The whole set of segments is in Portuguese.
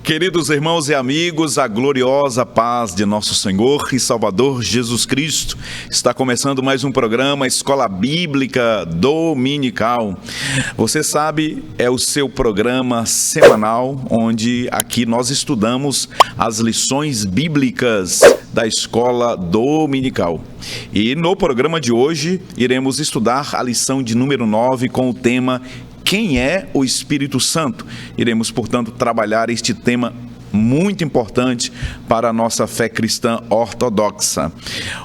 Queridos irmãos e amigos, a gloriosa paz de nosso Senhor e Salvador Jesus Cristo. Está começando mais um programa Escola Bíblica Dominical. Você sabe, é o seu programa semanal, onde aqui nós estudamos as lições bíblicas da Escola Dominical. E no programa de hoje, iremos estudar a lição de número 9 com o tema Quem é o Espírito Santo? Iremos, portanto, trabalhar este tema muito importante para a nossa fé cristã ortodoxa.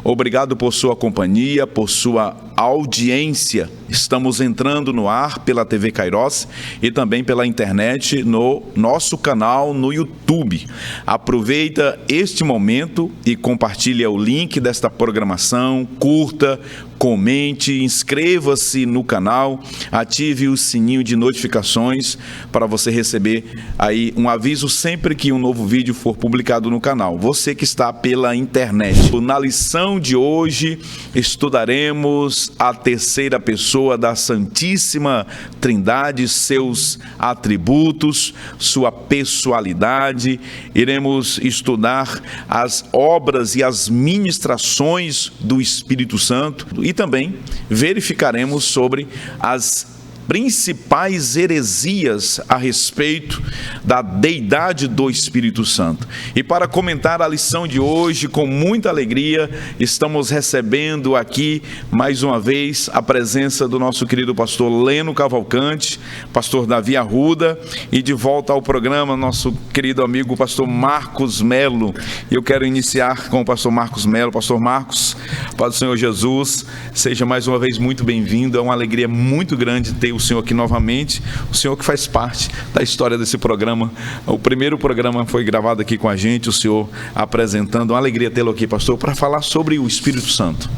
Obrigado por sua companhia, por sua audiência. Estamos entrando no ar pela TV Kairos e também pela internet no nosso canal no YouTube. Aproveita este momento e compartilha o link desta programação, curta, comente, inscreva-se no canal, ative o sininho de notificações para você receber aí um aviso sempre que um novo vídeo for publicado no canal. Você que está pela internet. Na lição de hoje estudaremos a terceira pessoa da Santíssima Trindade, seus atributos, sua pessoalidade. Iremos estudar as obras e as ministrações do Espírito Santo e também verificaremos sobre as principais heresias a respeito da deidade do Espírito Santo. E para comentar a lição de hoje, com muita alegria, estamos recebendo aqui, mais uma vez, a presença do nosso querido pastor Leno Cavalcante, pastor Davi Arruda, e de volta ao programa, nosso querido amigo pastor Marcos Melo. Eu quero iniciar com o pastor Marcos Melo. Pastor Marcos, Pai do Senhor Jesus, seja mais uma vez muito bem-vindo. É uma alegria muito grande ter o senhor aqui novamente, o senhor que faz parte da história desse programa. O primeiro programa foi gravado aqui com a gente, o senhor apresentando. Uma alegria tê-lo aqui, pastor, para falar sobre o Espírito Santo.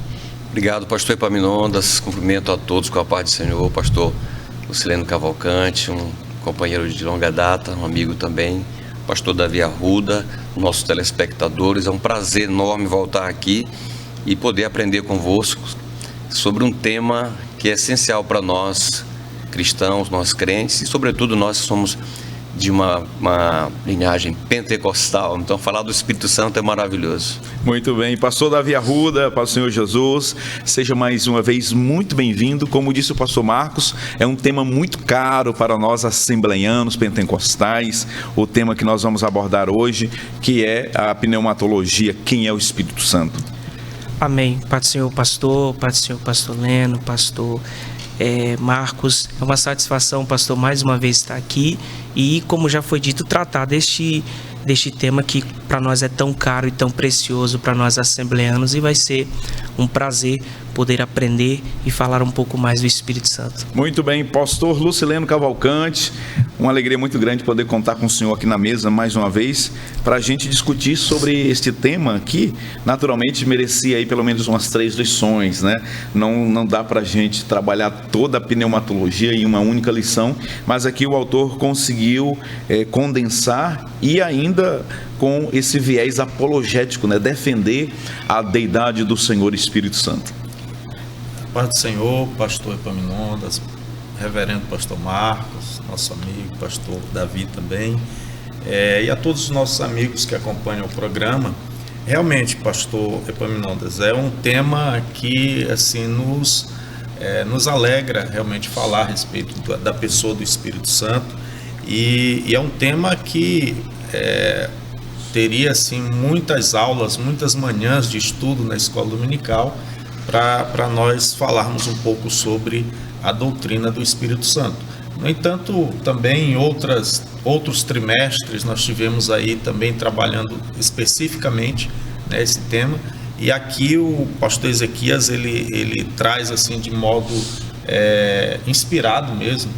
Obrigado, pastor Epaminondas. Cumprimento a todos com a paz do Senhor. Pastor Lucileno Cavalcante, um companheiro de longa data, um amigo também. Pastor Davi Arruda, nossos telespectadores. É um prazer enorme voltar aqui e poder aprender convosco sobre um tema que é essencial para nós cristãos, nós crentes, e sobretudo nós que somos de uma linhagem pentecostal. Então falar do Espírito Santo é maravilhoso. Muito bem, pastor Davi Arruda, para o Senhor Jesus, seja mais uma vez muito bem-vindo. Como disse o pastor Marcos, é um tema muito caro para nós assembleianos, pentecostais, o tema que nós vamos abordar hoje, que é a pneumatologia, quem é o Espírito Santo. Amém. Pai do Senhor, pastor, Pai do Senhor, pastor Leno, pastor Marcos. É uma satisfação, pastor, mais uma vez estar aqui e, como já foi dito, tratar deste tema que para nós é tão caro e tão precioso para nós assembleanos, e vai ser um prazer poder aprender e falar um pouco mais do Espírito Santo. Muito bem, pastor Lucileno Cavalcante, uma alegria muito grande poder contar com o senhor aqui na mesa mais uma vez, para a gente discutir sobre este tema que naturalmente merecia aí pelo menos umas 3 lições, né? Não dá para a gente trabalhar toda a pneumatologia em uma única lição, mas aqui o autor conseguiu condensar e ainda com esse viés apologético, né? Defender a deidade do Senhor Espírito Santo. Paz do Senhor, pastor Epaminondas, reverendo pastor Marcos, nosso amigo, pastor Davi também, e a todos os nossos amigos que acompanham o programa. Realmente, pastor Epaminondas, é um tema que assim nos alegra realmente falar a respeito da pessoa do Espírito Santo, e é um tema que teria assim muitas aulas, muitas manhãs de estudo na escola dominical para nós falarmos um pouco sobre a doutrina do Espírito Santo. No entanto, também em outros trimestres nós tivemos aí também trabalhando especificamente esse tema, e aqui o pastor Ezequias ele traz assim de modo inspirado mesmo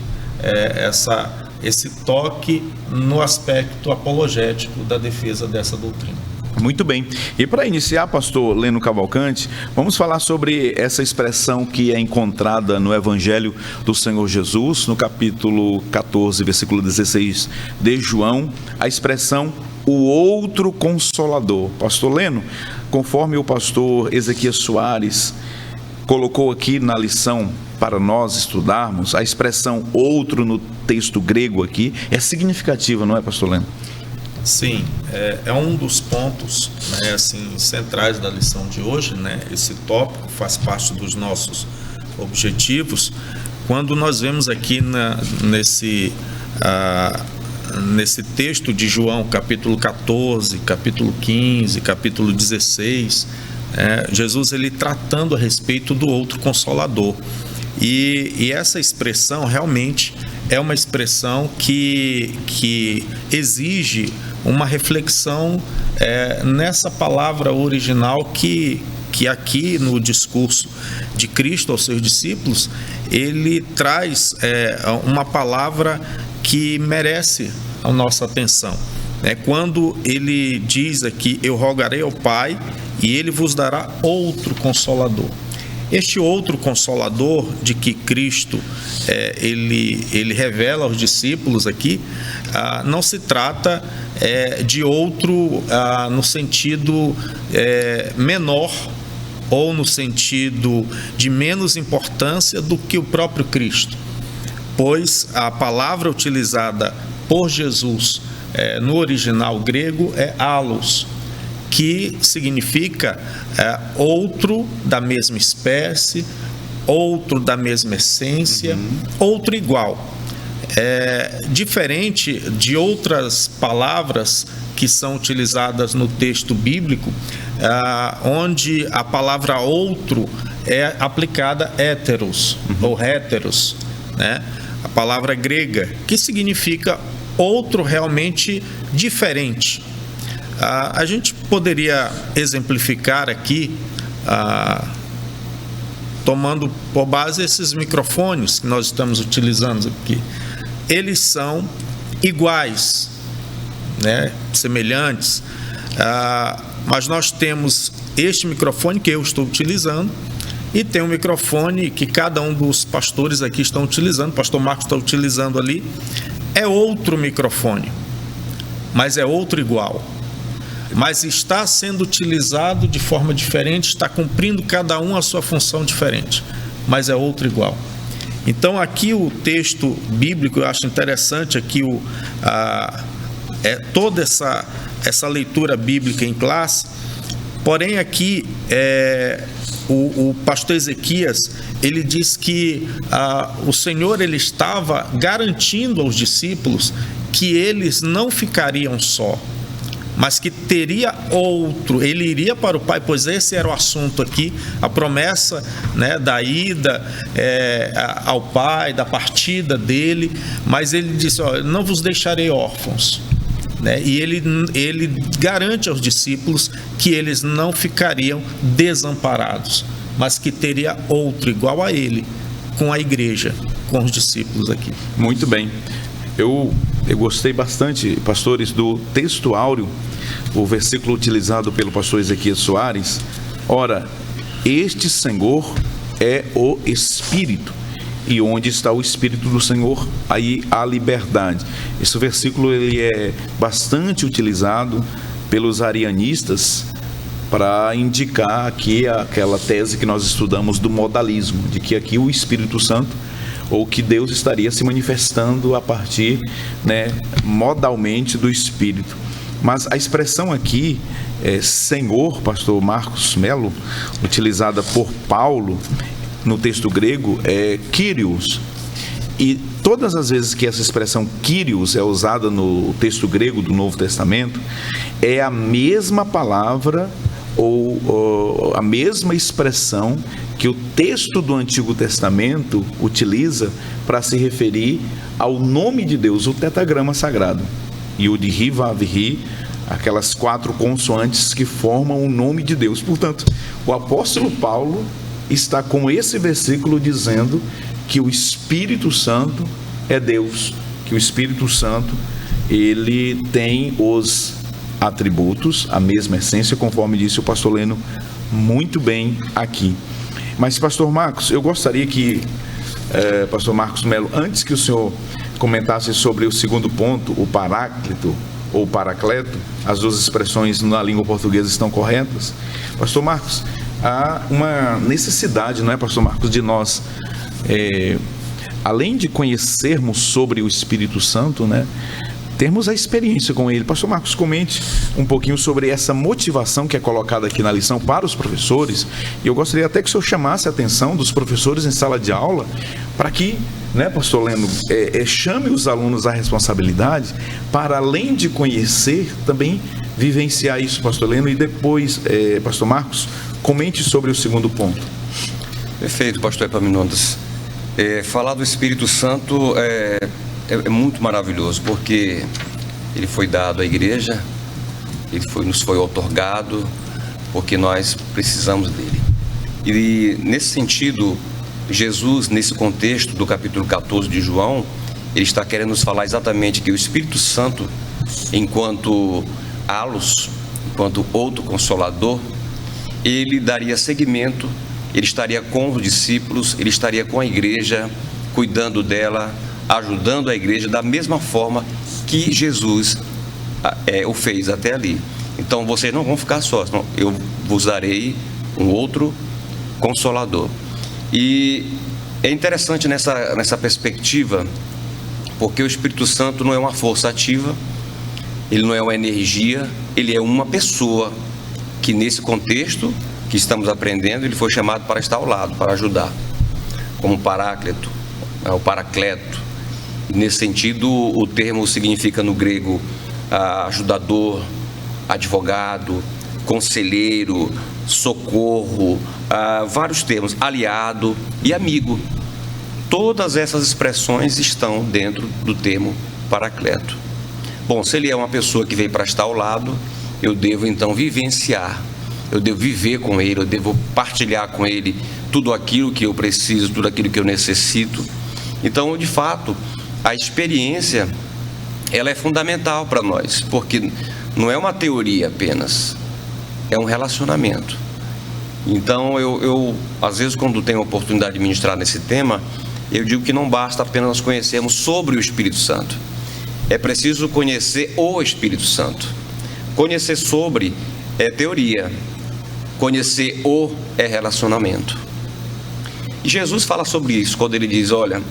esse toque no aspecto apologético da defesa dessa doutrina. Muito bem. E para iniciar, pastor Leno Cavalcante, vamos falar sobre essa expressão que é encontrada no Evangelho do Senhor Jesus, no capítulo 14, versículo 16 de João, a expressão o outro Consolador. Pastor Leno, conforme o pastor Ezequias Soares colocou aqui na lição para nós estudarmos, a expressão outro no texto grego aqui é significativa, não é, pastor Leno? Sim, é um dos pontos, né, assim, centrais da lição de hoje, né? Esse tópico faz parte dos nossos objetivos. Quando nós vemos aqui nesse texto de João, capítulo 14, capítulo 15, capítulo 16, Jesus ele tratando a respeito do outro Consolador. E essa expressão realmente é uma expressão que exige uma reflexão nessa palavra original que aqui no discurso de Cristo aos seus discípulos, ele traz uma palavra que merece a nossa atenção. Quando ele diz aqui, eu rogarei ao Pai e ele vos dará outro Consolador. Este outro Consolador de que Cristo ele revela aos discípulos aqui, não se trata de outro no sentido menor ou no sentido de menos importância do que o próprio Cristo, pois a palavra utilizada por Jesus no original grego é allos, que significa outro da mesma espécie, outro da mesma essência, outro igual. Diferente de outras palavras que são utilizadas no texto bíblico, onde a palavra outro é aplicada héteros ou héteros, né? A palavra grega, que significa outro realmente diferente. A gente poderia exemplificar aqui, tomando por base esses microfones que nós estamos utilizando aqui. Eles são iguais, né, semelhantes, mas nós temos este microfone que eu estou utilizando e tem um microfone que cada um dos pastores aqui estão utilizando, o pastor Marcos está utilizando ali, é outro microfone, mas é outro igual. Mas está sendo utilizado de forma diferente, está cumprindo cada um a sua função diferente, mas é outro igual. Então aqui o texto bíblico, eu acho interessante aqui toda essa leitura bíblica em classe, porém aqui o pastor Ezequias, ele diz que o Senhor ele estava garantindo aos discípulos que eles não ficariam só, mas que teria outro, ele iria para o Pai, pois esse era o assunto aqui, a promessa, né, da ida ao Pai, da partida dele, mas ele disse, não vos deixarei órfãos, né? E ele garante aos discípulos que eles não ficariam desamparados, mas que teria outro igual a ele, com a igreja, com os discípulos aqui. Muito bem. Eu gostei bastante, pastores, do texto áureo, o versículo utilizado pelo pastor Ezequias Soares. Ora, este Senhor é o Espírito, e onde está o Espírito do Senhor, aí há liberdade. Esse versículo ele é bastante utilizado pelos arianistas para indicar aqui aquela tese que nós estudamos do modalismo, de que aqui o Espírito Santo, ou que Deus estaria se manifestando a partir, né, modalmente do Espírito. Mas a expressão aqui, Senhor, pastor Marcos Melo, utilizada por Paulo no texto grego, é Kyrios. E todas as vezes que essa expressão Kyrios é usada no texto grego do Novo Testamento, é a mesma palavra ou a mesma expressão que o texto do Antigo Testamento utiliza para se referir ao nome de Deus, o tetragrama sagrado. Yud, Ri, Vav, Ri, aquelas 4 consoantes que formam o nome de Deus. Portanto, o apóstolo Paulo está com esse versículo dizendo que o Espírito Santo é Deus, que o Espírito Santo ele tem os atributos, a mesma essência, conforme disse o pastor Leno muito bem aqui. Mas, pastor Marcos, eu gostaria que, pastor Marcos Melo, antes que o senhor comentasse sobre o segundo ponto, o paráclito ou paracleto, as duas expressões na língua portuguesa estão corretas. Pastor Marcos, há uma necessidade, não é, pastor Marcos, de nós além de conhecermos sobre o Espírito Santo, né, termos a experiência com ele. Pastor Marcos, comente um pouquinho sobre essa motivação que é colocada aqui na lição para os professores. E eu gostaria até que o senhor chamasse a atenção dos professores em sala de aula para que, né, pastor Leno, chame os alunos à responsabilidade para, além de conhecer, também vivenciar isso, pastor Leno. E depois, pastor Marcos, comente sobre o segundo ponto. Perfeito, pastor Epaminondas. Falar do Espírito Santo é muito maravilhoso, porque ele foi dado à igreja, nos foi outorgado, porque nós precisamos dele. E nesse sentido, Jesus, nesse contexto do capítulo 14 de João, ele está querendo nos falar exatamente que o Espírito Santo, enquanto halos, enquanto outro consolador, ele daria seguimento, ele estaria com os discípulos, ele estaria com a igreja, cuidando dela, ajudando a igreja da mesma forma que Jesus o fez até ali. Então vocês não vão ficar sós, não. Eu vos darei um outro consolador. E é interessante nessa perspectiva, porque o Espírito Santo não é uma força ativa, ele não é uma energia, ele é uma pessoa que, nesse contexto que estamos aprendendo, ele foi chamado para estar ao lado, para ajudar, como paráclito, o paracleto. Nesse sentido, o termo significa no grego ajudador, advogado, conselheiro, socorro, vários termos, aliado e amigo. Todas essas expressões estão dentro do termo paracleto. Bom, se ele é uma pessoa que veio para estar ao lado, eu devo então vivenciar, eu devo viver com ele, eu devo partilhar com ele tudo aquilo que eu preciso, tudo aquilo que eu necessito. Então, de fato, a experiência, ela é fundamental para nós, porque não é uma teoria apenas, é um relacionamento. Então, eu às vezes, quando tenho a oportunidade de ministrar nesse tema, eu digo que não basta apenas nós conhecermos sobre o Espírito Santo. É preciso conhecer o Espírito Santo. Conhecer sobre é teoria, conhecer o é relacionamento. E Jesus fala sobre isso quando ele diz: olha,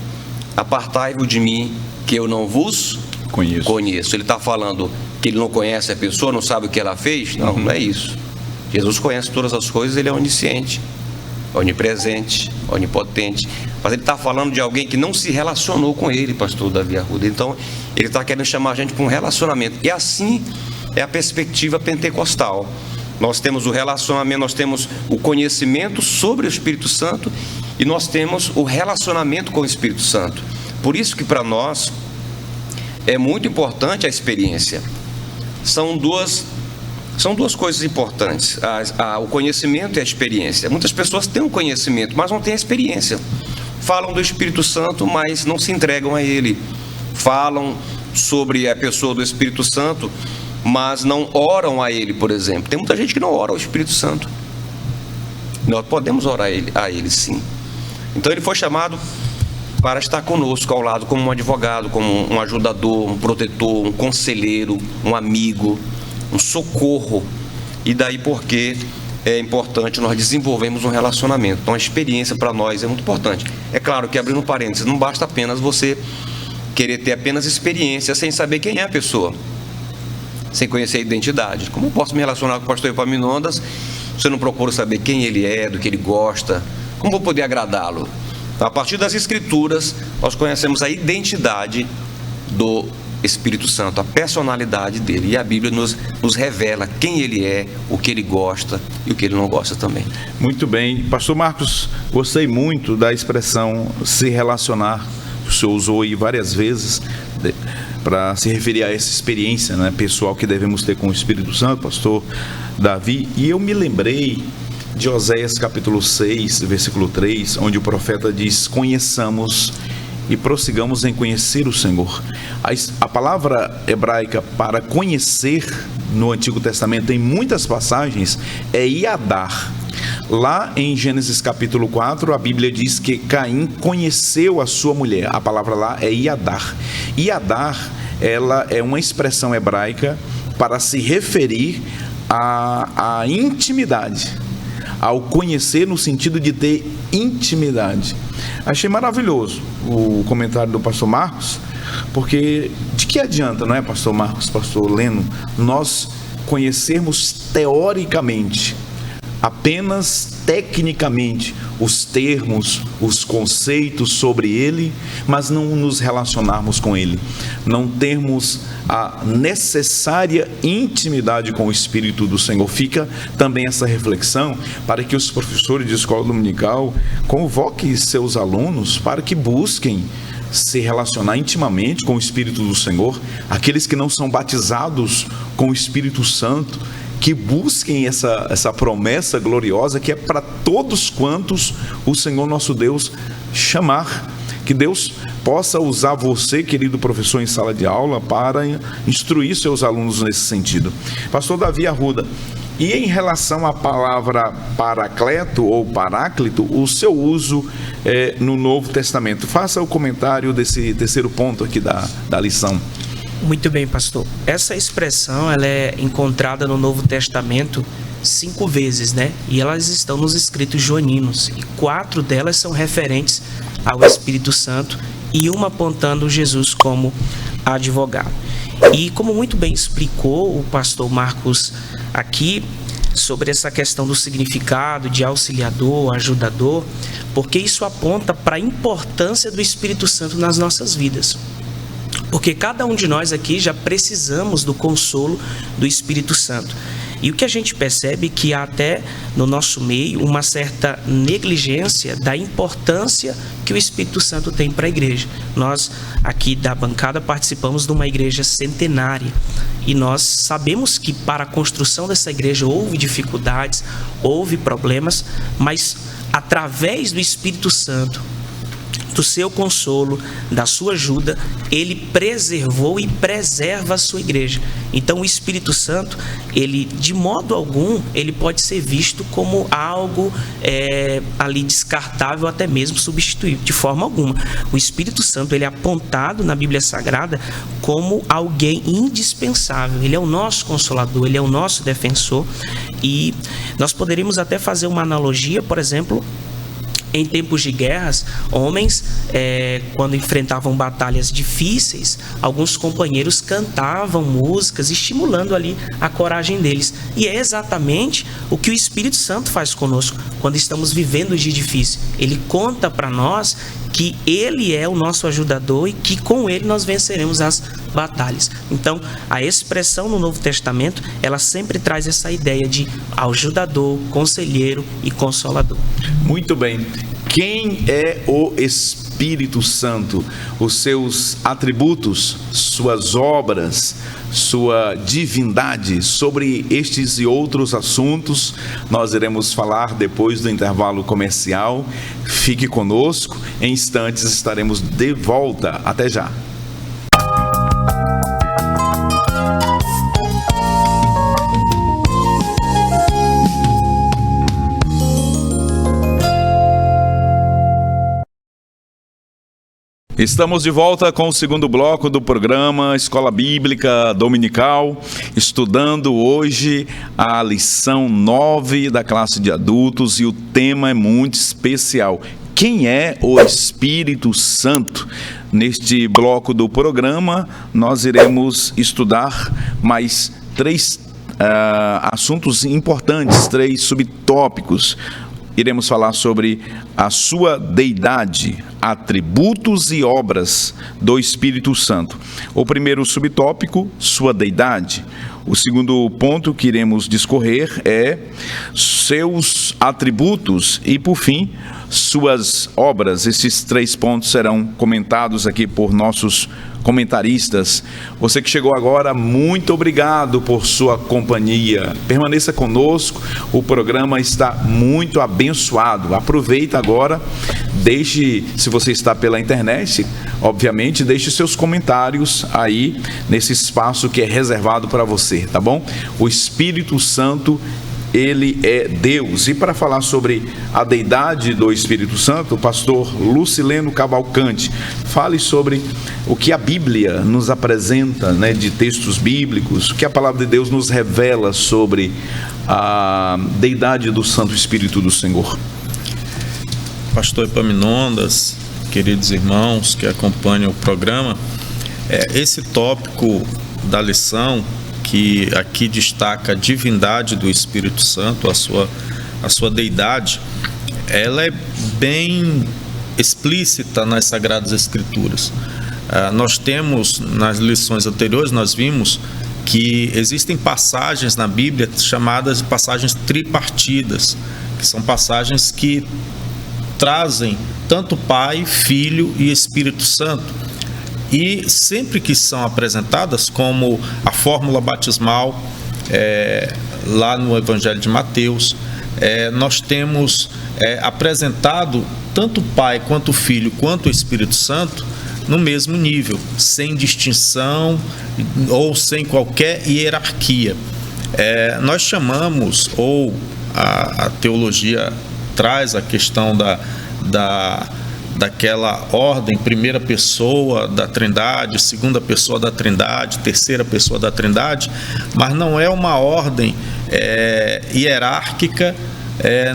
apartai-vos de mim, que eu não vos conheço. Ele está falando que ele não conhece a pessoa, não sabe o que ela fez? Não, não é isso. Jesus conhece todas as coisas, ele é onisciente, onipresente, onipotente. Mas ele está falando de alguém que não se relacionou com ele, pastor Davi Arruda. Então, ele está querendo chamar a gente para um relacionamento. E assim é a perspectiva pentecostal. Nós temos o relacionamento, nós temos o conhecimento sobre o Espírito Santo e nós temos o relacionamento com o Espírito Santo. Por isso que para nós é muito importante a experiência. São duas coisas importantes, o conhecimento e a experiência. Muitas pessoas têm o conhecimento, mas não têm a experiência. Falam do Espírito Santo, mas não se entregam a Ele. Falam sobre a pessoa do Espírito Santo, mas não oram a Ele, por exemplo. Tem muita gente que não ora ao Espírito Santo. Nós podemos orar a Ele, sim. Então ele foi chamado para estar conosco ao lado, como um advogado, como um ajudador, um protetor, um conselheiro, um amigo, um socorro. E daí porque é importante nós desenvolvermos um relacionamento. Então a experiência para nós é muito importante. É claro que, abrindo um parênteses, não basta apenas você querer ter apenas experiência sem saber quem é a pessoa, sem conhecer a identidade. Como eu posso me relacionar com o pastor Epaminondas se eu não procuro saber quem ele é, do que ele gosta? Como vou poder agradá-lo? Então, a partir das Escrituras, nós conhecemos a identidade do Espírito Santo, a personalidade dele. E a Bíblia nos revela quem ele é, o que ele gosta e o que ele não gosta também. Muito bem. Pastor Marcos, gostei muito da expressão se relacionar. O senhor usou aí várias vezes para se referir a essa experiência, né, pessoal que devemos ter com o Espírito Santo, pastor Davi. E eu me lembrei de Oséias capítulo 6, versículo 3, onde o profeta diz: conheçamos e prossigamos em conhecer o Senhor. A palavra hebraica para conhecer no Antigo Testamento, em muitas passagens, é iadar. Lá em Gênesis capítulo 4, a Bíblia diz que Caim conheceu a sua mulher. A palavra lá é iadar. Iadar, ela é uma expressão hebraica para se referir à intimidade, ao conhecer no sentido de ter intimidade. Achei maravilhoso o comentário do pastor Marcos, porque de que adianta, não é, pastor Marcos, pastor Leno, nós conhecermos teoricamente, apenas tecnicamente, os termos, os conceitos sobre ele, mas não nos relacionarmos com ele, não termos a necessária intimidade com o Espírito do Senhor. Fica também essa reflexão para que os professores de escola dominical convoquem seus alunos para que busquem se relacionar intimamente com o Espírito do Senhor, aqueles que não são batizados com o Espírito Santo, que busquem essa promessa gloriosa que é para todos quantos o Senhor nosso Deus chamar. Que Deus possa usar você, querido professor em sala de aula, para instruir seus alunos nesse sentido. Pastor Davi Arruda, e em relação à palavra paracleto ou paráclito, o seu uso no Novo Testamento? Faça o comentário desse terceiro ponto aqui da lição. Muito bem, pastor. Essa expressão ela é encontrada no Novo Testamento 5 vezes, né? E elas estão nos escritos joaninos. E 4 delas são referentes ao Espírito Santo e uma apontando Jesus como advogado. E como muito bem explicou o pastor Marcos aqui, sobre essa questão do significado de auxiliador, ajudador, porque isso aponta para a importância do Espírito Santo nas nossas vidas. Porque cada um de nós aqui já precisamos do consolo do Espírito Santo. E o que a gente percebe é que há até no nosso meio uma certa negligência da importância que o Espírito Santo tem para a igreja. Nós aqui da bancada participamos de uma igreja centenária e nós sabemos que para a construção dessa igreja houve dificuldades, houve problemas, mas através do Espírito Santo, do seu consolo, da sua ajuda, ele preservou e preserva a sua igreja. Então o Espírito Santo, ele de modo algum, ele pode ser visto como algo ali descartável, até mesmo substituível, de forma alguma. O Espírito Santo, ele é apontado na Bíblia Sagrada como alguém indispensável. Ele é o nosso consolador, ele é o nosso defensor. E nós poderíamos até fazer uma analogia, por exemplo, em tempos de guerras, homens, quando enfrentavam batalhas difíceis, alguns companheiros cantavam músicas, estimulando ali a coragem deles. E é exatamente o que o Espírito Santo faz conosco quando estamos vivendo um dia difícil. Ele conta para nós que ele é o nosso ajudador e que com ele nós venceremos as batalhas. Então, a expressão no Novo Testamento, ela sempre traz essa ideia de ajudador, conselheiro e consolador. Muito bem. Quem é o Espírito Santo? Os seus atributos, suas obras, sua divindade. Sobre estes e outros assuntos, nós iremos falar depois do intervalo comercial. Fique conosco, em instantes estaremos de volta. Até já. Estamos de volta com o segundo bloco do programa Escola Bíblica Dominical, estudando hoje a lição 9 da classe de adultos, e o tema é muito especial. Quem é o Espírito Santo? Neste bloco do programa, nós iremos estudar mais 3 assuntos importantes, 3 subtópicos. Iremos falar sobre a sua deidade, atributos e obras do Espírito Santo. O primeiro subtópico, sua deidade. O segundo ponto que iremos discorrer é seus atributos e, por fim, suas obras. Esses 3 pontos serão comentados aqui por nossos comentaristas. Você que chegou agora, muito obrigado por sua companhia. Permaneça conosco, o programa está muito abençoado. Aproveita agora, deixe, se você está pela internet, obviamente, deixe seus comentários aí nesse espaço que é reservado para você, tá bom? O Espírito Santo, ele é Deus. E para falar sobre a deidade do Espírito Santo, o pastor Lucileno Cavalcante, fale sobre o que a Bíblia nos apresenta, né, de textos bíblicos, o que a palavra de Deus nos revela sobre a deidade do Santo Espírito do Senhor. Pastor Epaminondas, queridos irmãos que acompanham o programa, esse tópico da lição, que aqui destaca a divindade do Espírito Santo, a sua deidade, ela é bem explícita nas Sagradas Escrituras. Nós temos, nas lições anteriores, nós vimos que existem passagens na Bíblia chamadas de passagens tripartidas, que são passagens que trazem tanto Pai, Filho e Espírito Santo. E sempre que são apresentadas, como a fórmula batismal, lá no Evangelho de Mateus, nós temos apresentado tanto o Pai, quanto o Filho, quanto o Espírito Santo no mesmo nível, sem distinção ou sem qualquer hierarquia. Nós chamamos, ou a teologia traz a questão daquela ordem, primeira pessoa da Trindade, segunda pessoa da Trindade, terceira pessoa da Trindade, mas não é uma ordem hierárquica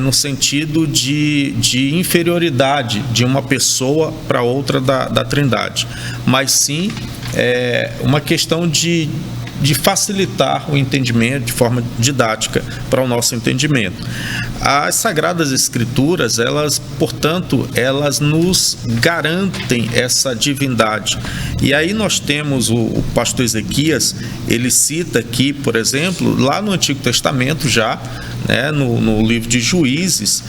no sentido de inferioridade de uma pessoa para outra da Trindade, mas sim uma questão de facilitar o entendimento de forma didática para o nosso entendimento. As Sagradas Escrituras, portanto, elas nos garantem essa divindade. E aí nós temos o pastor Ezequias, ele cita aqui, por exemplo, lá no Antigo Testamento já, né, no livro de Juízes,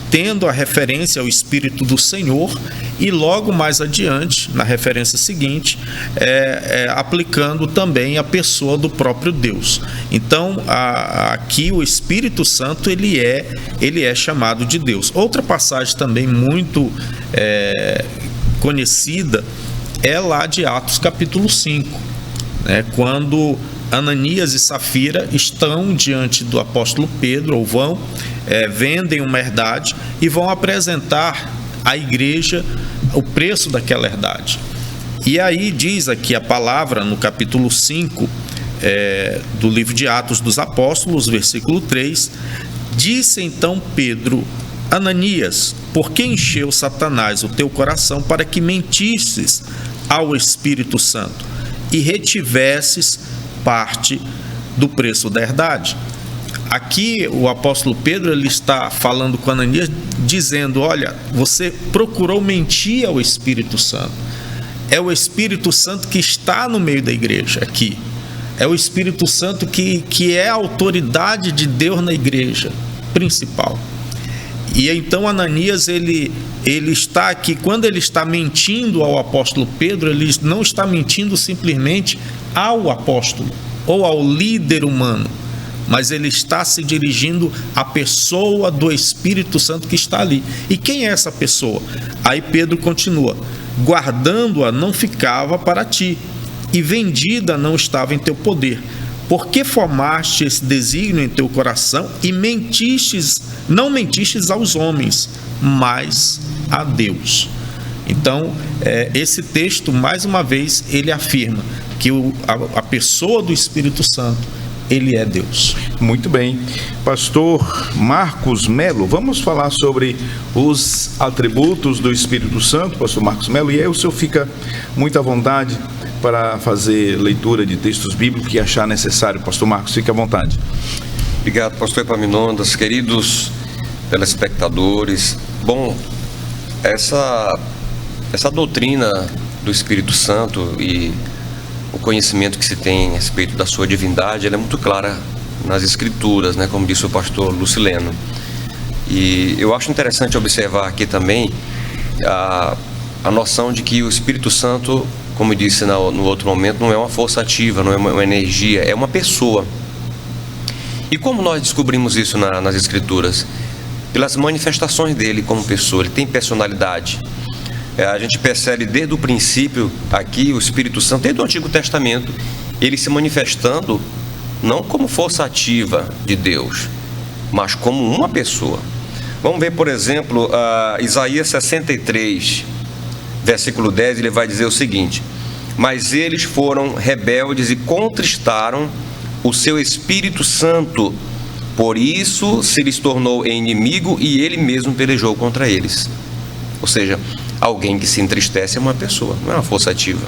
tendo a referência ao Espírito do Senhor, e logo mais adiante, na referência seguinte, aplicando também a pessoa do próprio Deus. Então, aqui o Espírito Santo, ele é chamado de Deus. Outra passagem também muito conhecida é lá de Atos capítulo 5, né, quando Ananias e Safira estão diante do apóstolo Pedro, ou vendem uma herdade e vão apresentar à igreja o preço daquela herdade. E aí diz aqui a palavra no capítulo 5 do livro de Atos dos Apóstolos, versículo 3, disse então Pedro: Ananias, por que encheu Satanás o teu coração para que mentisses ao Espírito Santo e retivesses parte do preço da herdade? Aqui o apóstolo Pedro, ele está falando com Ananias, dizendo: olha, você procurou mentir ao Espírito Santo. É o Espírito Santo que está no meio da igreja aqui. É o Espírito Santo que é a autoridade de Deus na igreja principal. E então Ananias, ele está aqui, quando ele está mentindo ao apóstolo Pedro, ele não está mentindo simplesmente ao apóstolo ou ao líder humano, mas ele está se dirigindo à pessoa do Espírito Santo que está ali. E quem é essa pessoa? Aí Pedro continua: guardando-a não ficava para ti, e vendida não estava em teu poder. Porque formaste esse desígnio em teu coração e não mentistes aos homens, mas a Deus. Então, esse texto, mais uma vez, ele afirma que a pessoa do Espírito Santo, ele é Deus. Muito bem. Pastor Marcos Melo, vamos falar sobre os atributos do Espírito Santo, pastor Marcos Melo, e aí o senhor fica muito à vontade para fazer leitura de textos bíblicos que achar necessário. Pastor Marcos, fique à vontade. Obrigado, pastor Epaminondas, queridos telespectadores. Bom, essa doutrina do Espírito Santo e o conhecimento que se tem a respeito da sua divindade, ela é muito clara nas Escrituras, né, como disse o pastor Lucileno. E eu acho interessante observar aqui também a noção de que o Espírito Santo, como eu disse no outro momento, não é uma força ativa, não é uma energia, é uma pessoa. E como nós descobrimos isso nas Escrituras? Pelas manifestações dele como pessoa. Ele tem personalidade. A gente percebe desde o princípio aqui o Espírito Santo, desde o Antigo Testamento, ele se manifestando não como força ativa de Deus, mas como uma pessoa. Vamos ver, por exemplo, Isaías 63, versículo 10, ele vai dizer o seguinte: mas eles foram rebeldes e contristaram o seu Espírito Santo, por isso se lhes tornou inimigo e ele mesmo pelejou contra eles. Ou seja, alguém que se entristece é uma pessoa, não é uma força ativa.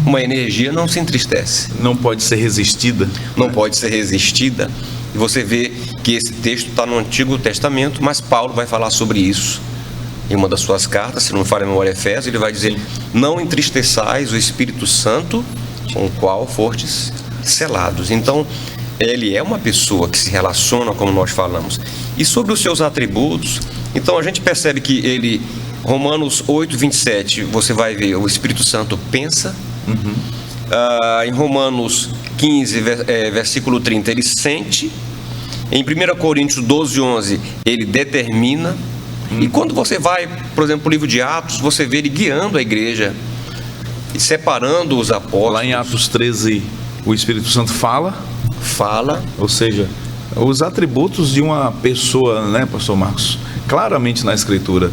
Uma energia não se entristece. Não pode ser resistida. Não pode ser resistida. E você vê que esse texto está no Antigo Testamento, mas Paulo vai falar sobre isso em uma das suas cartas, se não me falha a memória, Efésios. Ele vai dizer: não entristeçais o Espírito Santo, com o qual fostes selados. Então, ele é uma pessoa que se relaciona, como nós falamos. E sobre os seus atributos, então a gente percebe que ele, Romanos 8, 27, você vai ver, o Espírito Santo pensa. Em Romanos 15, versículo 30, ele sente. Em 1 Coríntios 12, 11, ele determina. E quando você vai, por exemplo, para o livro de Atos, você vê ele guiando a igreja e separando os apóstolos. Lá em Atos 13, o Espírito Santo fala. Ou seja, os atributos de uma pessoa, né, pastor Marcos? Claramente na Escritura,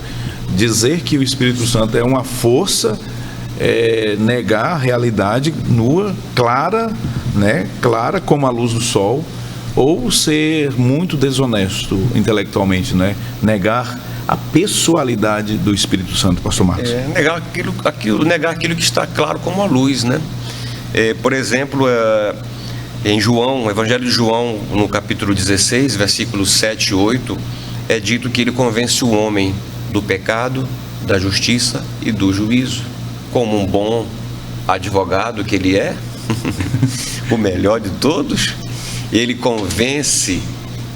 dizer que o Espírito Santo é uma força, negar a realidade nua, clara, né, clara como a luz do sol, ou ser muito desonesto intelectualmente, né, negar a pessoalidade do Espírito Santo, pastor Marcos. Negar aquilo que está claro como a luz, né? Por exemplo, em João, o Evangelho de João, no capítulo 16, versículos 7 e 8, é dito que ele convence o homem do pecado, da justiça e do juízo. Como um bom advogado que ele é, o melhor de todos, ele convence,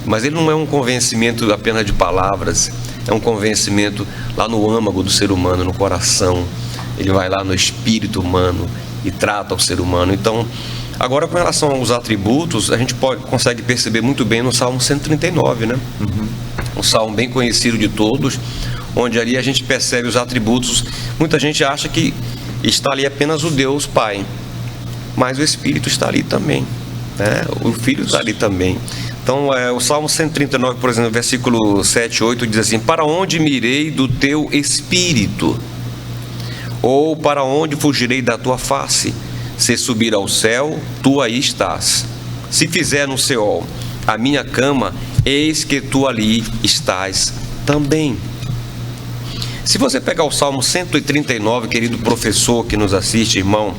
mas ele não é um convencimento apenas de palavras, é um convencimento lá no âmago do ser humano, no coração. Ele vai lá no espírito humano e trata o ser humano. Então, agora com relação aos atributos, a gente consegue perceber muito bem no Salmo 139, né? Um salmo bem conhecido de todos, onde ali a gente percebe os atributos. Muita gente acha que está ali apenas o Deus Pai, mas o Espírito está ali também, né? O Filho está ali também. Então, o Salmo 139, por exemplo, versículo 7 e 8, diz assim: para onde me irei do teu Espírito? Ou para onde fugirei da tua face? Se subir ao céu, tu aí estás. Se fizer no Seol a minha cama, eis que tu ali estás também. Se você pegar o Salmo 139, querido professor que nos assiste, irmão,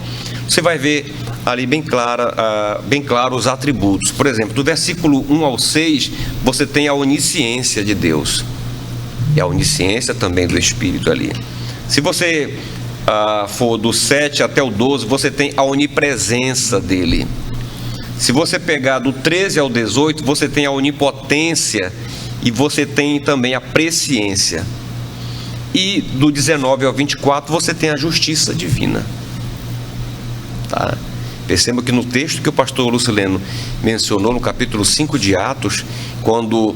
você vai ver ali bem claro os atributos. Por exemplo, do versículo 1 ao 6, você tem a onisciência de Deus. E a onisciência também do Espírito ali. Se você for do 7 até o 12, você tem a onipresença dele. Se você pegar do 13 ao 18, você tem a onipotência e você tem também a presciência. E do 19 ao 24 você tem a justiça divina. Tá? Perceba que no texto que o pastor Lucileno mencionou, no capítulo 5 de Atos, quando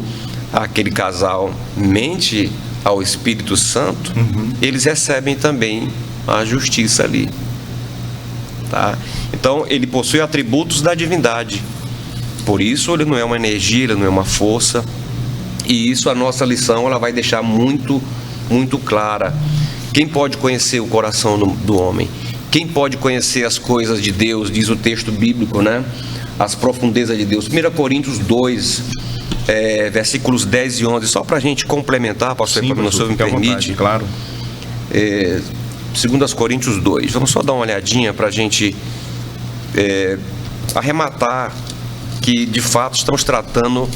aquele casal mente ao Espírito Santo, eles recebem também a justiça ali. Tá? Então ele possui atributos da divindade. Por isso ele não é uma energia, ele não é uma força. E isso a nossa lição ela vai deixar muito clara. Quem pode conhecer o coração do homem? Quem pode conhecer as coisas de Deus? Diz o texto bíblico, né? As profundezas de Deus. 1 Coríntios 2, versículos 10 e 11. Só para a gente complementar, pastor, se o senhor me permite. Claro. 2 Coríntios 2. Vamos só dar uma olhadinha para a gente arrematar que de fato estamos tratando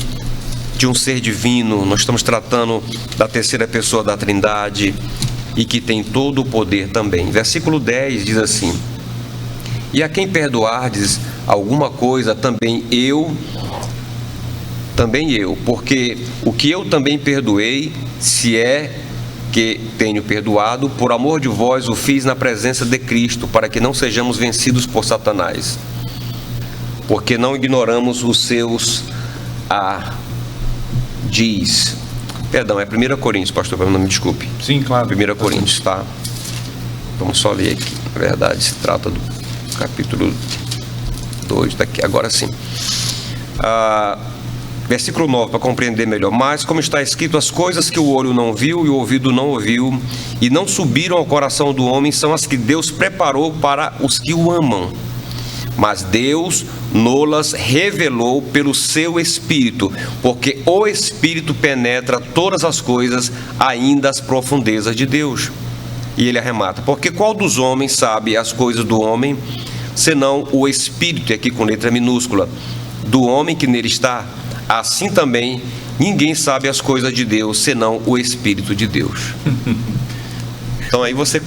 de um ser divino, nós estamos tratando da terceira pessoa da Trindade e que tem todo o poder também. Versículo 10 diz assim: e a quem perdoardes alguma coisa, também eu, porque o que eu também perdoei, se é que tenho perdoado, por amor de vós o fiz na presença de Cristo, para que não sejamos vencidos por Satanás, porque não ignoramos os seus diz. Perdão, é 1 Coríntios, pastor, não me desculpe. Sim, claro. 1 Coríntios, tá? Vamos só ler aqui. Na verdade, se trata do capítulo 2 daqui. Agora sim. Versículo 9, para compreender melhor. Mas, como está escrito, as coisas que o olho não viu e o ouvido não ouviu e não subiram ao coração do homem são as que Deus preparou para os que o amam. Mas Deus nolas revelou pelo seu Espírito, porque o Espírito penetra todas as coisas, ainda as profundezas de Deus. E ele arremata: porque qual dos homens sabe as coisas do homem, senão o Espírito, e aqui com letra minúscula, do homem que nele está? Assim também ninguém sabe as coisas de Deus, senão o Espírito de Deus. Então aí você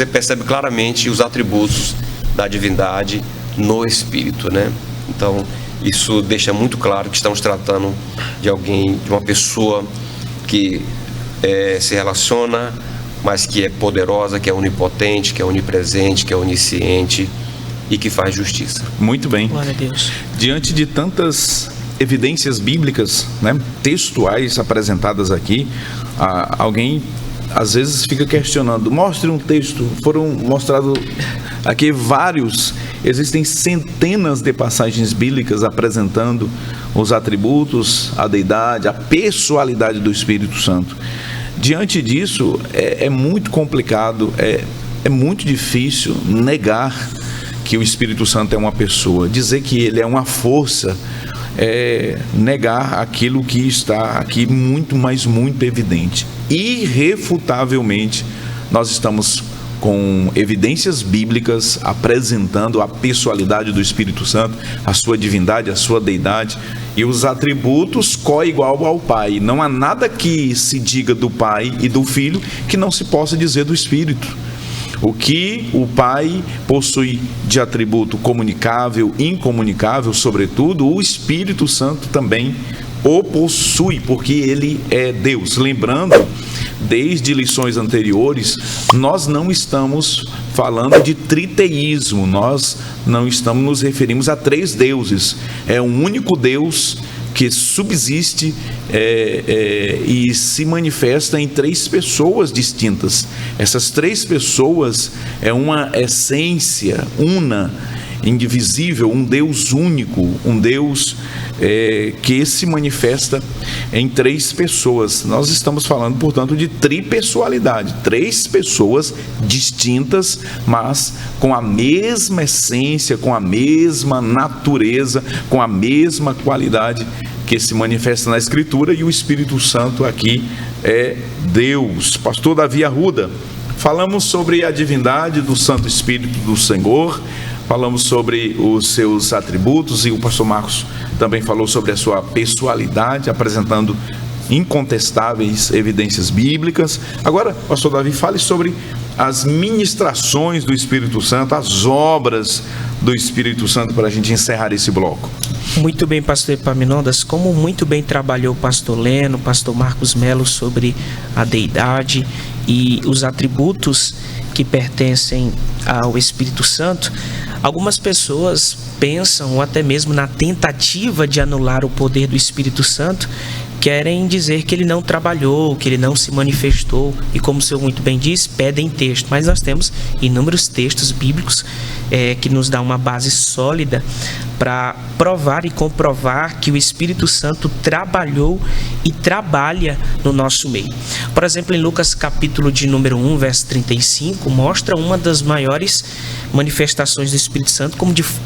percebe claramente os atributos da divindade no Espírito, né? Então isso deixa muito claro que estamos tratando de alguém, de uma pessoa que se relaciona, mas que é poderosa, que é onipotente, que é onipresente, que é onisciente e que faz justiça. Muito bem. Glória a Deus. Diante de tantas evidências bíblicas, né, textuais apresentadas aqui, alguém às vezes fica questionando: mostre um texto. Foram mostrados aqui vários, existem centenas de passagens bíblicas apresentando os atributos, a deidade, a pessoalidade do Espírito Santo. Diante disso, é muito complicado, é muito difícil negar que o Espírito Santo é uma pessoa. Dizer que ele é uma força é negar aquilo que está aqui muito, mas muito evidente. Irrefutavelmente, nós estamos com evidências bíblicas apresentando a pessoalidade do Espírito Santo, a sua divindade, a sua deidade e os atributos co-igual ao Pai. Não há nada que se diga do Pai e do Filho que não se possa dizer do Espírito. O que o Pai possui de atributo comunicável, incomunicável, sobretudo, o Espírito Santo também o possui, porque ele é Deus. Lembrando, desde lições anteriores, nós não estamos falando de triteísmo, nós não estamos nos referimos a três deuses. É um único Deus que subsiste e se manifesta em três pessoas distintas. Essas três pessoas é uma essência una, indivisível, um Deus único, um Deus que se manifesta em três pessoas. Nós estamos falando, portanto, de tripessoalidade, três pessoas distintas, mas com a mesma essência, com a mesma natureza, com a mesma qualidade que se manifesta na Escritura, e o Espírito Santo aqui é Deus. Pastor Davi Arruda, falamos sobre a divindade do Santo Espírito do Senhor, falamos sobre os seus atributos, e o pastor Marcos também falou sobre a sua pessoalidade, apresentando incontestáveis evidências bíblicas. Agora, pastor Davi, fale sobre as ministrações do Espírito Santo, as obras do Espírito Santo, para a gente encerrar esse bloco. Muito bem, pastor Epaminondas, como muito bem trabalhou o pastor Leno, o pastor Marcos Melo sobre a deidade e os atributos que pertencem ao Espírito Santo, algumas pessoas pensam, ou até mesmo na tentativa de anular o poder do Espírito Santo, querem dizer que ele não trabalhou, que ele não se manifestou, e como o senhor muito bem disse, pedem texto, mas nós temos inúmeros textos bíblicos que nos dão uma base sólida para provar e comprovar que o Espírito Santo trabalhou e trabalha no nosso meio. Por exemplo, em Lucas capítulo de número 1, verso 35, mostra uma das maiores manifestações do Espírito Santo,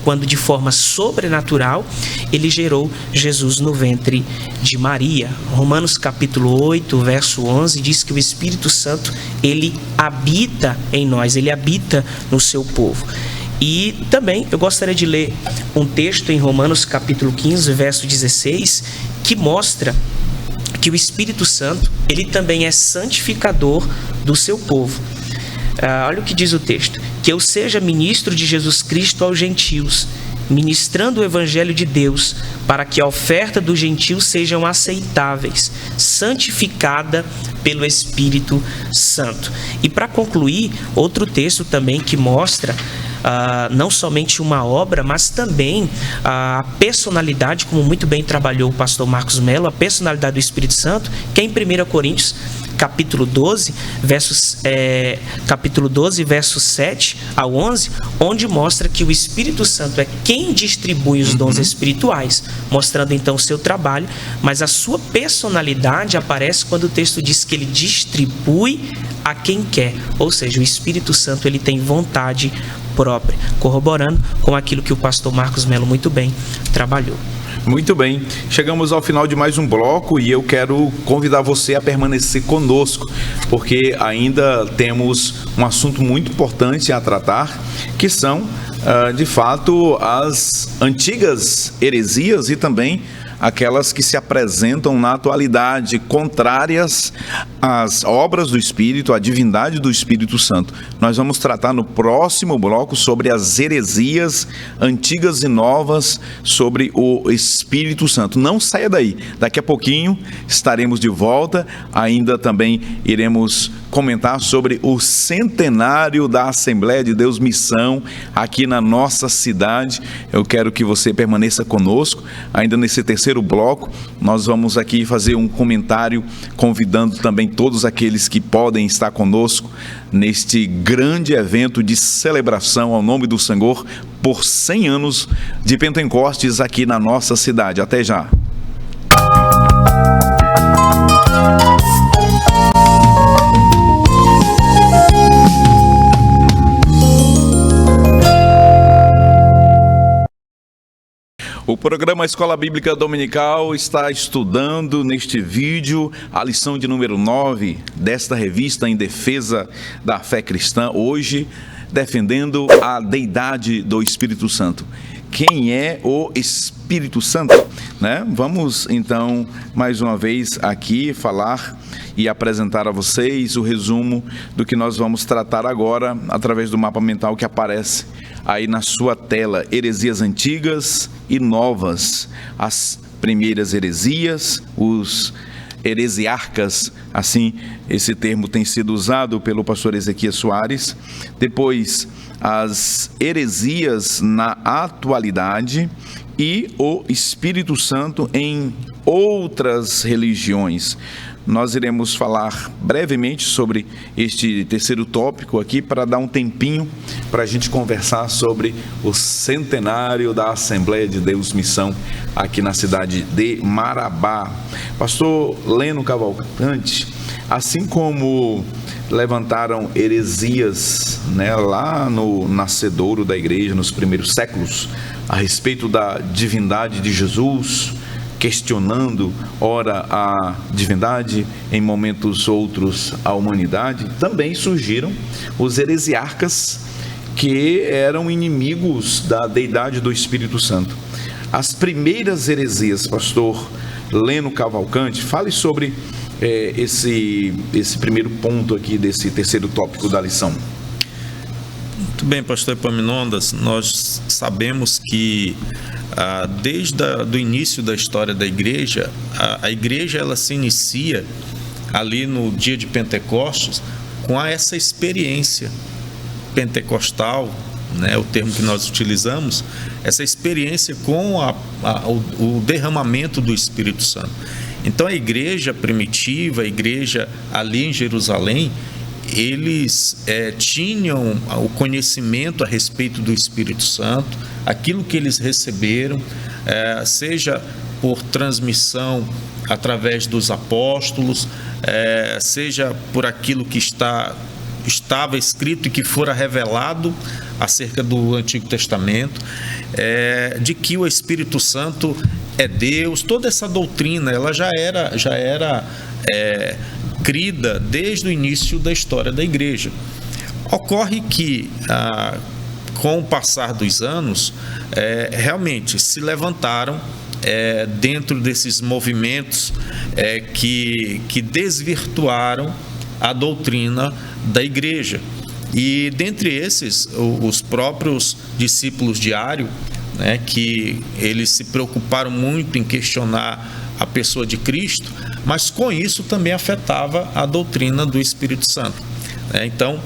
quando de forma sobrenatural ele gerou Jesus no ventre de Maria. Romanos capítulo 8, verso 11, diz que o Espírito Santo, ele habita em nós, ele habita no seu povo. E também eu gostaria de ler um texto em Romanos capítulo 15, verso 16, que mostra que o Espírito Santo, ele também é santificador do seu povo. Olha o que diz o texto: que eu seja ministro de Jesus Cristo aos gentios, ministrando o evangelho de Deus, para que a oferta dos gentios sejam aceitáveis, santificada pelo Espírito Santo. E para concluir, outro texto também que mostra não somente uma obra, mas também a personalidade, como muito bem trabalhou o pastor Marcos Melo, a personalidade do Espírito Santo, que é em 1 Coríntios capítulo 12, versos 7 ao 11, onde mostra que o Espírito Santo é quem distribui os dons espirituais, mostrando então o seu trabalho, mas a sua personalidade aparece quando o texto diz que ele distribui a quem quer, ou seja, o Espírito Santo ele tem vontade própria, corroborando com aquilo que o pastor Marcos Melo muito bem trabalhou. Muito bem, chegamos ao final de mais um bloco e eu quero convidar você a permanecer conosco, porque ainda temos um assunto muito importante a tratar, que são, de fato, as antigas heresias e também aquelas que se apresentam na atualidade, contrárias às obras do Espírito, à divindade do Espírito Santo. Nós vamos tratar no próximo bloco sobre as heresias antigas e novas sobre o Espírito Santo. Não saia daí, daqui a pouquinho estaremos de volta, ainda também iremos comentar sobre o centenário da Assembleia de Deus Missão aqui na nossa cidade. Eu quero que você permaneça conosco. Ainda nesse terceiro bloco, nós vamos aqui fazer um comentário, convidando também todos aqueles que podem estar conosco neste grande evento de celebração ao nome do Senhor por 100 anos de Pentecostes aqui na nossa cidade. Até já! O programa Escola Bíblica Dominical está estudando neste vídeo a lição de número 9 desta revista Em Defesa da Fé Cristã, hoje defendendo a deidade do Espírito Santo. Quem é o Espírito Santo? Né? Vamos então mais uma vez aqui falar e apresentar a vocês o resumo do que nós vamos tratar agora através do mapa mental que aparece aí na sua tela. Heresias antigas e novas. As primeiras heresias, os heresiarcas, assim esse termo tem sido usado pelo pastor Ezequias Soares. Depois, as heresias na atualidade e o Espírito Santo em outras religiões. Nós iremos falar brevemente sobre este terceiro tópico aqui para dar um tempinho para a gente conversar sobre o centenário da Assembleia de Deus Missão aqui na cidade de Marabá. Pastor Leno Cavalcante, assim como levantaram heresias, né, lá no nascedouro da igreja, nos primeiros séculos, a respeito da divindade de Jesus, questionando, ora, a divindade, em momentos outros, a humanidade, também surgiram os heresiarcas, que eram inimigos da deidade do Espírito Santo. As primeiras heresias, pastor Leno Cavalcante, fale sobre esse primeiro ponto aqui, desse terceiro tópico da lição. Muito bem, pastor Epaminondas, nós sabemos que desde o início da história da igreja, a igreja ela se inicia ali no dia de Pentecostes com essa experiência pentecostal, né, o termo que nós utilizamos, essa experiência com o derramamento do Espírito Santo. Então a igreja primitiva, a igreja ali em Jerusalém, eles tinham o conhecimento a respeito do Espírito Santo, aquilo que eles receberam, seja por transmissão através dos apóstolos, seja por aquilo que estava escrito e que fora revelado acerca do Antigo Testamento, de que o Espírito Santo é Deus. Toda essa doutrina ela já era crida desde o início da história da igreja. Ocorre que com o passar dos anos realmente se levantaram dentro desses movimentos que desvirtuaram a doutrina da igreja. E dentre esses, os próprios discípulos de Ario, né, que eles se preocuparam muito em questionar a pessoa de Cristo, mas com isso também afetava a doutrina do Espírito Santo. Então,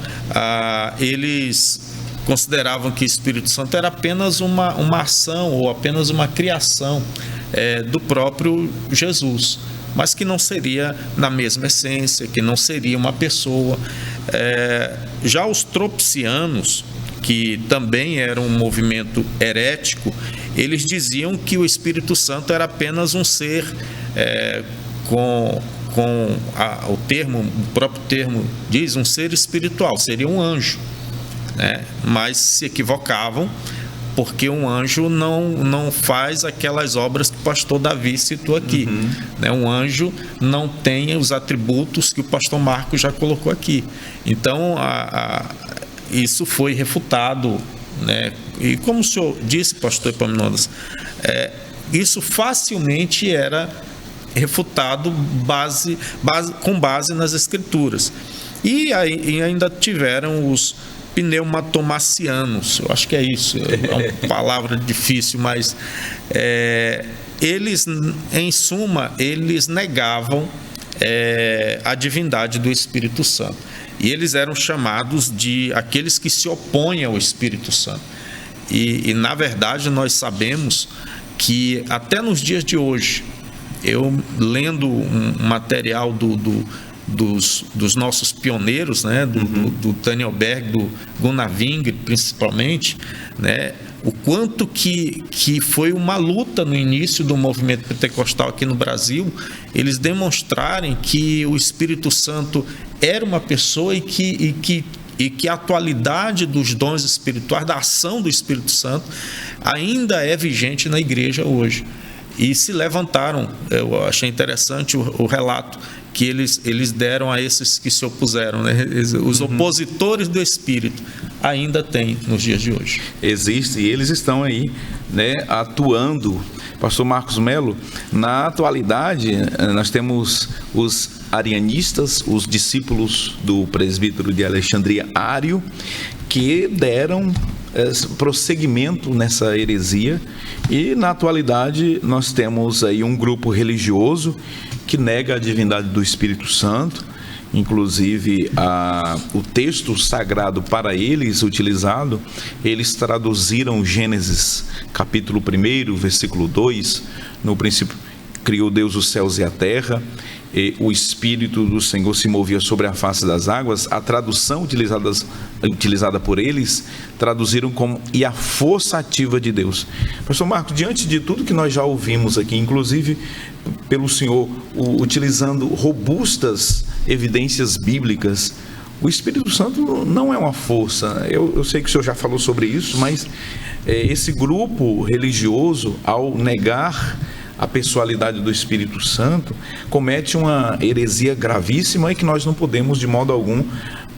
eles consideravam que o Espírito Santo era apenas uma ação ou apenas uma criação do próprio Jesus. mas que não seria na mesma essência, que não seria uma pessoa. Já os tropicianos, que também era um movimento herético, eles diziam que o Espírito Santo era apenas um ser o próprio termo diz, um ser espiritual, seria um anjo, né? Mas se equivocavam, porque um anjo não faz aquelas obras que o pastor Davi citou aqui. Né? Um anjo não tem os atributos que o pastor Marcos já colocou aqui. Então, isso foi refutado, né? E como o senhor disse, pastor Epaminondas, isso facilmente era refutado com base nas Escrituras. E ainda tiveram os pneumatomacianos, eu acho que é isso, é uma palavra difícil, mas eles, em suma, eles negavam a divindade do Espírito Santo. E eles eram chamados de aqueles que se opõem ao Espírito Santo. E na verdade, nós sabemos que até nos dias de hoje, eu lendo um material dos nossos pioneiros, né, do Daniel Berg, do Gunnar Wingre, principalmente, né, o quanto que foi uma luta no início do movimento pentecostal aqui no Brasil, eles demonstrarem que o Espírito Santo era uma pessoa e que a atualidade dos dons espirituais, da ação do Espírito Santo, ainda é vigente na igreja hoje. E se levantaram, eu achei interessante o relato que eles deram a esses que se opuseram, né? Os opositores do Espírito ainda tem nos dias de hoje. Existe, e eles estão aí, né, atuando. Pastor Marcos Melo, na atualidade, nós temos os arianistas, os discípulos do presbítero de Alexandria, Ário, que deram prosseguimento nessa heresia, e na atualidade nós temos aí um grupo religioso que nega a divindade do Espírito Santo. Inclusive o texto sagrado para eles utilizado, eles traduziram Gênesis capítulo 1, versículo 2, no princípio criou Deus os céus e a terra, e o Espírito do Senhor se movia sobre a face das águas. A tradução utilizada por eles, traduziram como "e a força ativa de Deus". Pastor Marcos, diante de tudo que nós já ouvimos aqui, inclusive pelo senhor utilizando robustas evidências bíblicas, o Espírito Santo não é uma força. Eu sei que o senhor já falou sobre isso, mas esse grupo religioso, ao negar a pessoalidade do Espírito Santo, comete uma heresia gravíssima e que nós não podemos de modo algum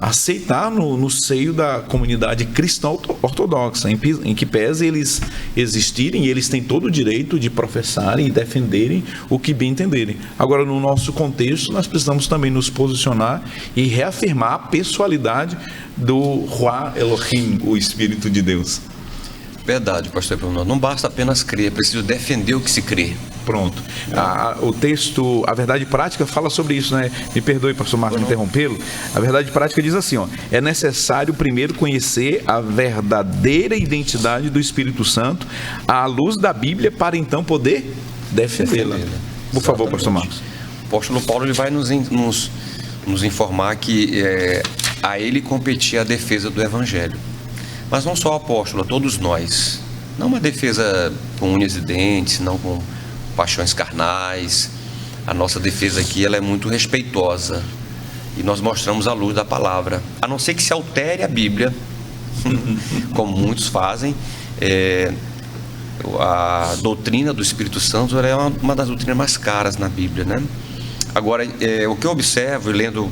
aceitar no seio da comunidade cristã ortodoxa, em que pese eles existirem, e eles têm todo o direito de professarem e defenderem o que bem entenderem. Agora, no nosso contexto, nós precisamos também nos posicionar e reafirmar a pessoalidade do Ruach Elohim, o Espírito de Deus. Verdade, pastor Bruno. Não basta apenas crer, é preciso defender o que se crê. Pronto. O texto, a verdade prática, fala sobre isso, né? Me perdoe, pastor Marcos, me interrompê-lo. A verdade prática diz assim, é necessário primeiro conhecer a verdadeira identidade do Espírito Santo à luz da Bíblia, para então poder defendê-la. Por favor, pastor Marcos. O apóstolo Paulo ele vai nos informar que a ele competia a defesa do Evangelho. Mas não só o apóstolo, a todos nós. Não uma defesa com unhas e dentes, não com paixões carnais. A nossa defesa aqui ela é muito respeitosa. E nós mostramos a luz da palavra. A não ser que se altere a Bíblia, como muitos fazem. A doutrina do Espírito Santo é uma das doutrinas mais caras na Bíblia, né? Agora, o que eu observo, lendo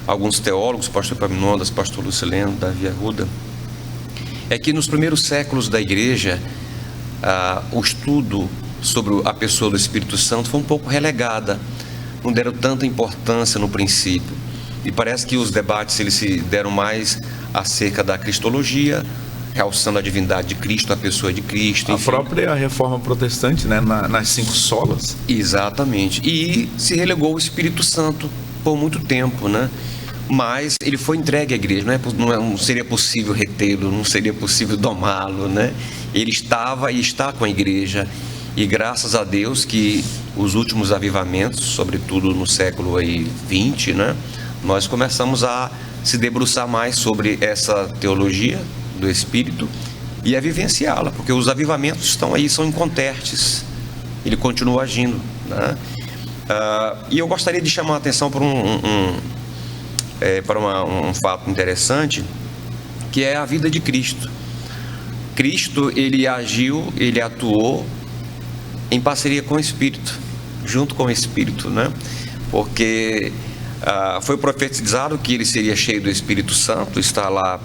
alguns teólogos, pastor Epaminondas, pastor Lucileno, Davi Arruda, é que nos primeiros séculos da igreja, o estudo sobre a pessoa do Espírito Santo foi um pouco relegada, não deram tanta importância no princípio, e parece que os debates eles se deram mais acerca da cristologia, realçando a divindade de Cristo, a pessoa de Cristo, enfim. A própria reforma protestante, né, nas 5 solas. Exatamente, e se relegou o Espírito Santo por muito tempo, né? Mas ele foi entregue à igreja, não seria possível retê-lo, não seria possível domá-lo, né? Ele estava e está com a igreja, E graças a Deus que os últimos avivamentos, sobretudo no século XX, né, nós começamos a se debruçar mais sobre essa teologia do Espírito e a vivenciá-la, porque os avivamentos estão aí, são incontertes, ele continua agindo, né? E eu gostaria de chamar a atenção para um fato interessante, que é a vida de Cristo. Cristo, ele agiu, ele atuou em parceria com o Espírito, junto com o Espírito, né? Porque foi profetizado que ele seria cheio do Espírito Santo. Está lá,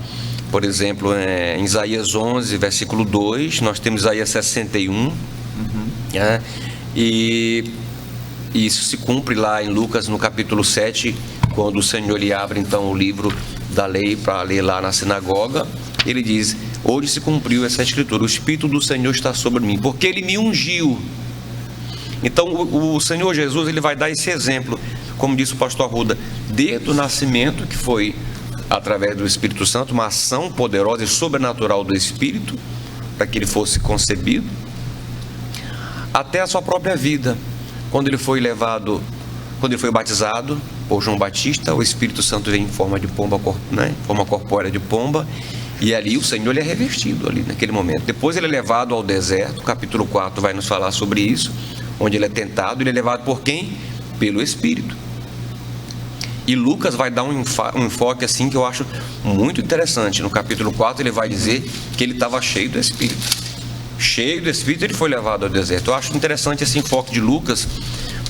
por exemplo, em Isaías 11, versículo 2, nós temos Isaías 61, né? E isso se cumpre lá em Lucas, no capítulo 7, quando o Senhor lhe abre então o livro da lei para ler lá na sinagoga. Ele diz: hoje se cumpriu essa escritura, o Espírito do Senhor está sobre mim, porque ele me ungiu. Então o Senhor Jesus, ele vai dar esse exemplo, como disse o pastor Arruda, desde o nascimento, que foi através do Espírito Santo, uma ação poderosa e sobrenatural do Espírito, para que ele fosse concebido, até a sua própria vida, quando ele foi batizado por João Batista. O Espírito Santo vem em forma de pomba, né, em forma corpórea de pomba, e ali o Senhor ele é revestido ali naquele momento. Depois ele é levado ao deserto, capítulo 4 vai nos falar sobre isso, onde ele é tentado. Ele é levado por quem? Pelo Espírito. E Lucas vai dar um enfoque assim que eu acho muito interessante. No capítulo 4 ele vai dizer que ele estava cheio do Espírito. Cheio do Espírito, ele foi levado ao deserto. Eu acho interessante esse enfoque de Lucas,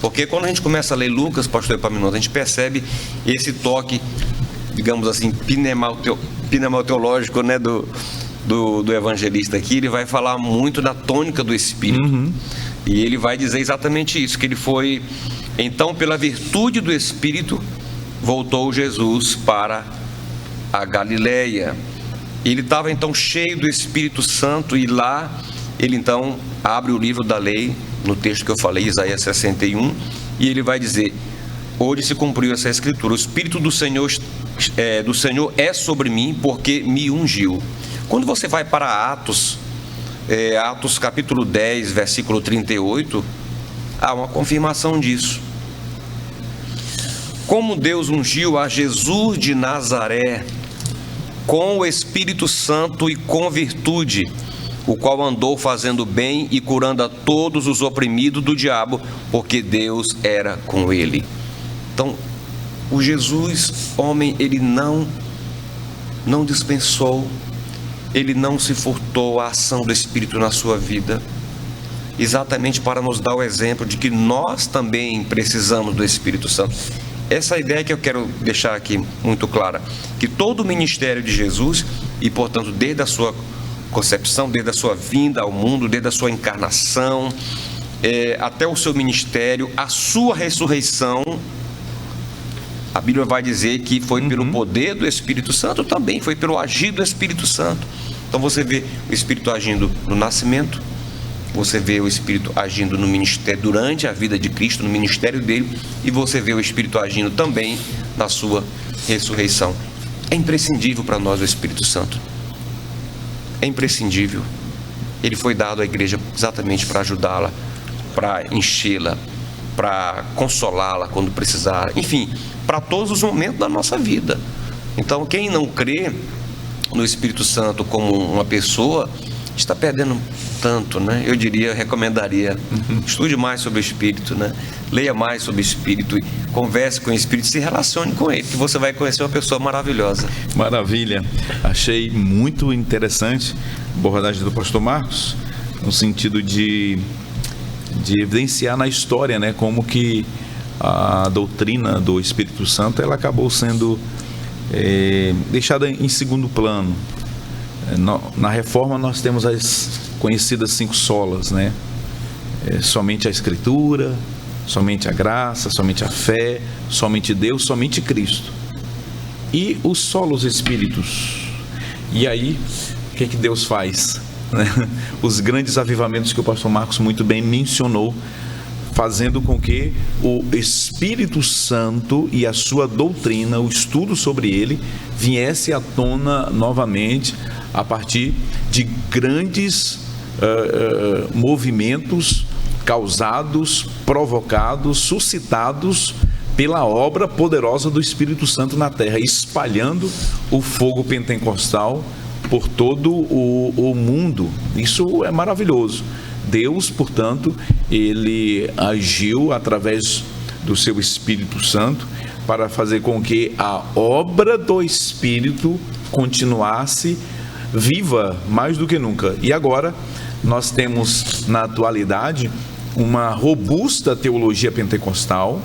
porque quando a gente começa a ler Lucas, pastor Epaminondas, a gente percebe esse toque, digamos assim, pneumoteológico, né, do evangelista aqui. Ele vai falar muito da tônica do Espírito. E ele vai dizer exatamente isso, que ele foi, então, pela virtude do Espírito, voltou Jesus para a Galileia. Ele estava então cheio do Espírito Santo, e lá ele então abre o livro da lei, no texto que eu falei, Isaías 61, e ele vai dizer: hoje se cumpriu essa escritura, o Espírito do Senhor é sobre mim, porque me ungiu. Quando você vai para Atos capítulo 10, versículo 38, há uma confirmação disso. Como Deus ungiu a Jesus de Nazaré com o Espírito Santo e com virtude, o qual andou fazendo bem e curando a todos os oprimidos do diabo, porque Deus era com ele. Então, o Jesus, homem, ele não dispensou, ele não se furtou a ação do Espírito na sua vida, exatamente para nos dar o exemplo de que nós também precisamos do Espírito Santo. Essa é a ideia que eu quero deixar aqui muito clara, que todo o ministério de Jesus, e portanto desde a sua concepção, desde a sua vinda ao mundo, desde a sua encarnação, até o seu ministério, a sua ressurreição, a Bíblia vai dizer que foi pelo poder do Espírito Santo, também foi pelo agir do Espírito Santo. Então você vê o Espírito agindo no nascimento, você vê o Espírito agindo no ministério, durante a vida de Cristo, no ministério dele, e você vê o Espírito agindo também na sua ressurreição. É imprescindível para nós o Espírito Santo. É imprescindível. Ele foi dado à igreja exatamente para ajudá-la, para enchê-la, para consolá-la quando precisar, enfim, para todos os momentos da nossa vida. Então, quem não crê no Espírito Santo como uma pessoa, está perdendo tanto, né? Eu recomendaria, estude mais sobre o Espírito, né? Leia mais sobre o Espírito, converse com o Espírito, se relacione com ele, que você vai conhecer uma pessoa maravilhosa. Maravilha, achei muito interessante a abordagem do pastor Marcos, no sentido de evidenciar na história, né, como que a doutrina do Espírito Santo ela acabou sendo deixada em segundo plano. Na Reforma nós temos as conhecidas 5 solas, né? Somente a Escritura, somente a graça, somente a fé, somente Deus, somente Cristo. E os solos espíritos. E aí, o que Deus faz? Os grandes avivamentos que o pastor Marcos muito bem mencionou, fazendo com que o Espírito Santo e a sua doutrina, o estudo sobre ele, viesse à tona novamente a partir de grandes movimentos causados, provocados, suscitados pela obra poderosa do Espírito Santo na terra, espalhando o fogo pentecostal por todo o mundo. Isso é maravilhoso. Deus, portanto, ele agiu através do seu Espírito Santo para fazer com que a obra do Espírito continuasse viva mais do que nunca. E agora nós temos na atualidade uma robusta teologia pentecostal.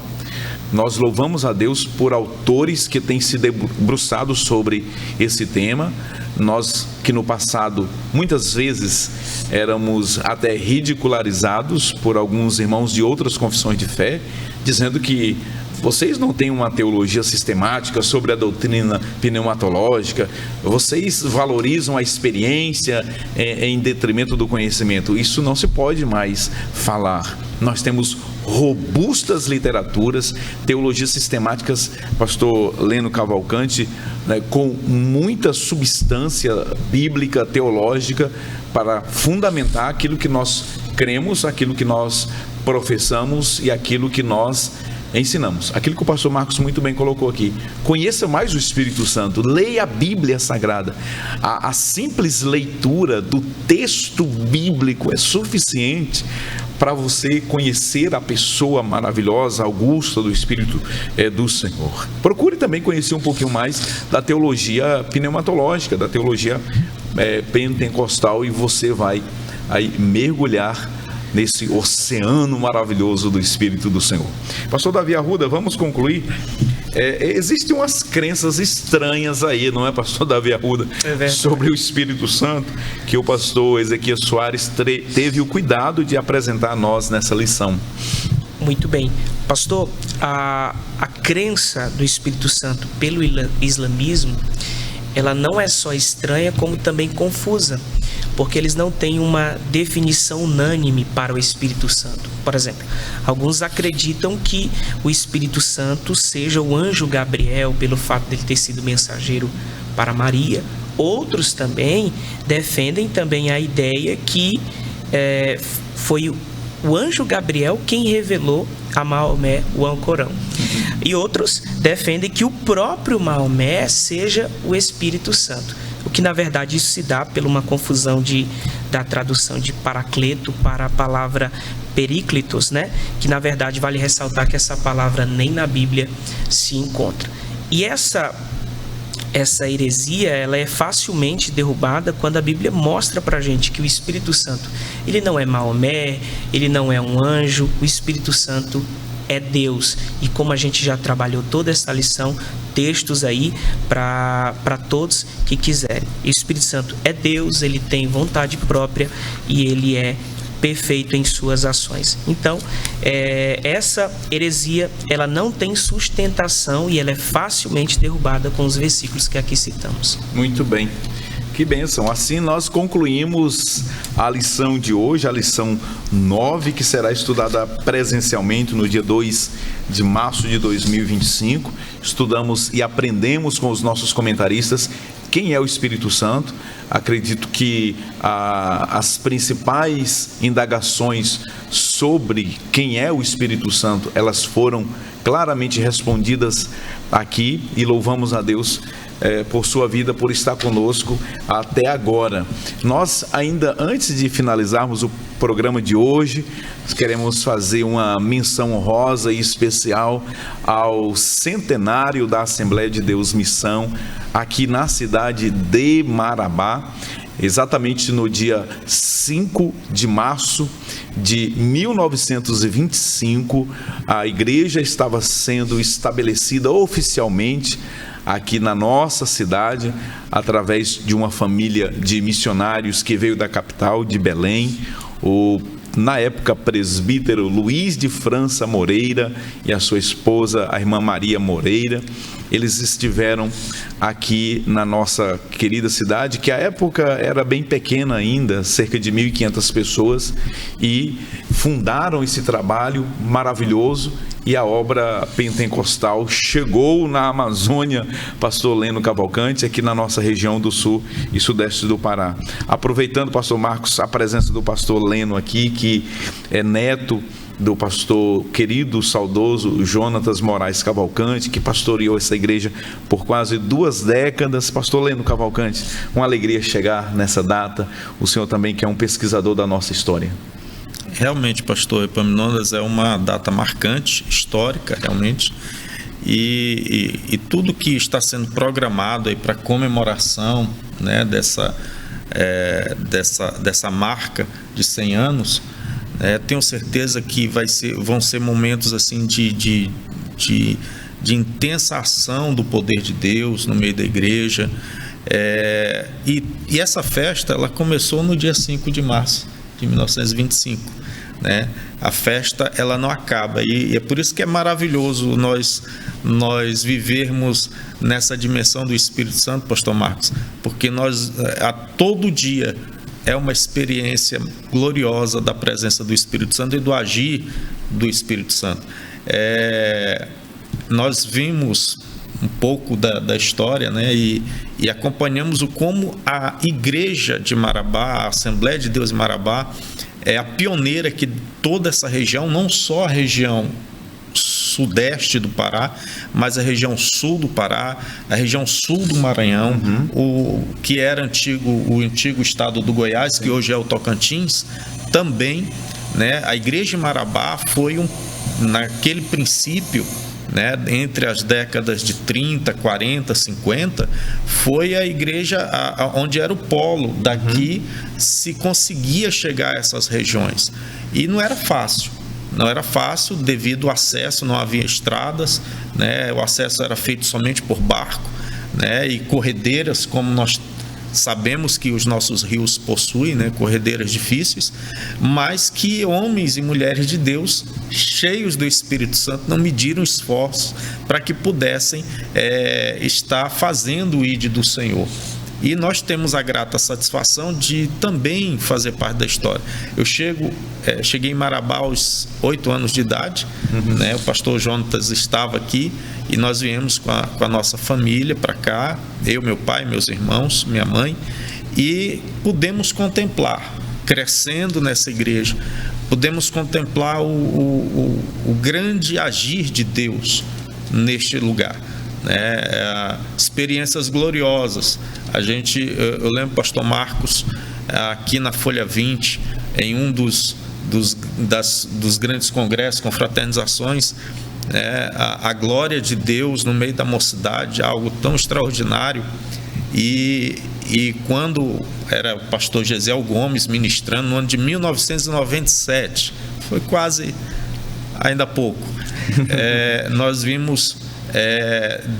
Nós louvamos a Deus por autores que têm se debruçado sobre esse tema. Nós que no passado muitas vezes éramos até ridicularizados por alguns irmãos de outras confissões de fé, dizendo que vocês não têm uma teologia sistemática sobre a doutrina pneumatológica, vocês valorizam a experiência em detrimento do conhecimento. Isso não se pode mais falar. Nós temos robustas literaturas, teologias sistemáticas, pastor Leno Cavalcante, né, com muita substância bíblica, teológica, para fundamentar aquilo que nós cremos, aquilo que nós professamos e aquilo que nós ensinamos. Aquilo que o pastor Marcos muito bem colocou aqui. Conheça mais o Espírito Santo, leia a Bíblia Sagrada. A simples leitura do texto bíblico é suficiente para você conhecer a pessoa maravilhosa, augusta do Espírito do Senhor. Procure também conhecer um pouquinho mais da teologia pneumatológica, da teologia pentecostal, e você vai aí mergulhar nesse oceano maravilhoso do Espírito do Senhor. Pastor Davi Arruda, vamos concluir. Existem umas crenças estranhas aí, não é, pastor Davi Arruda? Sobre o Espírito Santo, que o pastor Ezequias Soares teve o cuidado de apresentar a nós nessa lição. Muito bem. Pastor, a crença do Espírito Santo pelo islamismo, ela não é só estranha, como também confusa, porque eles não têm uma definição unânime para o Espírito Santo. Por exemplo, alguns acreditam que o Espírito Santo seja o anjo Gabriel, pelo fato de ele ter sido mensageiro para Maria. Outros também defendem também a ideia que foi o anjo Gabriel quem revelou a Maomé o Alcorão. E outros defendem que o próprio Maomé seja o Espírito Santo. O que, na verdade, isso se dá por uma confusão da tradução de paracleto para a palavra períclitos, né? Que, na verdade, vale ressaltar que essa palavra nem na Bíblia se encontra. E essa heresia, ela é facilmente derrubada quando a Bíblia mostra pra gente que o Espírito Santo, ele não é Maomé, ele não é um anjo, o Espírito Santo é Deus. E como a gente já trabalhou toda essa lição, textos aí para todos que quiserem. O Espírito Santo é Deus, ele tem vontade própria e ele é perfeito em suas ações. Então, essa heresia, ela não tem sustentação e ela é facilmente derrubada com os versículos que aqui citamos. Muito bem. Que bênção. Assim nós concluímos a lição de hoje, a lição 9, que será estudada presencialmente no dia 2 de março de 2025. Estudamos e aprendemos com os nossos comentaristas quem é o Espírito Santo. Acredito que as principais indagações sobre quem é o Espírito Santo, elas foram claramente respondidas aqui, e louvamos a Deus por sua vida, por estar conosco até agora. Nós ainda, antes de finalizarmos o programa de hoje, queremos fazer uma menção honrosa e especial ao centenário da Assembleia de Deus Missão, aqui na cidade de Marabá. Exatamente no dia 5 de março de 1925, a igreja estava sendo estabelecida oficialmente aqui na nossa cidade, através de uma família de missionários que veio da capital, de Belém, na época presbítero Luiz de França Moreira e a sua esposa, a irmã Maria Moreira. eles estiveram aqui na nossa querida cidade, que à época era bem pequena ainda, cerca de 1.500 pessoas, e fundaram esse trabalho maravilhoso, e a obra pentecostal chegou na Amazônia, pastor Leno Cavalcante, aqui na nossa região do sul e sudeste do Pará. Aproveitando, pastor Marcos, a presença do pastor Leno aqui, que é neto do pastor querido, saudoso Jonatas Moraes Cavalcante, que pastoreou essa igreja por quase 2 décadas. Pastor Leno Cavalcante, uma alegria chegar nessa data, o senhor também que é um pesquisador da nossa história. Realmente, pastor Epaminondas, é uma data marcante, histórica, realmente, e tudo que está sendo programado aí para comemoração, né, dessa marca de 100 anos, tenho certeza que vão ser momentos assim de intensa ação do poder de Deus no meio da igreja, e essa festa ela começou no dia 5 de março de 1925. A festa ela não acaba, e é por isso que é maravilhoso nós vivermos nessa dimensão do Espírito Santo, pastor Marcos, porque nós a todo dia é uma experiência gloriosa da presença do Espírito Santo e do agir do Espírito Santo. Nós vimos um pouco da história, e acompanhamos como a igreja de Marabá, a Assembleia de Deus de Marabá, é a pioneira que toda essa região, não só a região sudeste do Pará, mas a região sul do Pará, a região sul do Maranhão, o que era o antigo estado do Goiás, que hoje é o Tocantins, também, a igreja de Marabá foi naquele princípio, entre as décadas de 30, 40, 50, foi a igreja onde era o polo. Daqui se conseguia chegar a essas regiões. E não era fácil. Não era fácil devido ao acesso, não havia estradas, o acesso era feito somente por barco, e corredeiras, como nós sabemos que os nossos rios possuem, corredeiras difíceis, mas que homens e mulheres de Deus, cheios do Espírito Santo, não mediram esforços para que pudessem estar fazendo o ID do Senhor. E nós temos a grata satisfação de também fazer parte da história. Eu cheguei em Marabá aos 8 anos de idade, o pastor Jonatas estava aqui, e nós viemos com a nossa família para cá, eu, meu pai, meus irmãos, minha mãe, e pudemos contemplar, crescendo nessa igreja, pudemos contemplar o grande agir de Deus neste lugar. Experiências gloriosas. Eu lembro, pastor Marcos, aqui na Folha 20, em um dos grandes congressos, confraternizações, a glória de Deus no meio da mocidade, algo tão extraordinário. E quando era o pastor Gesiel Gomes ministrando, no ano de 1997, foi quase ainda há pouco, nós vimos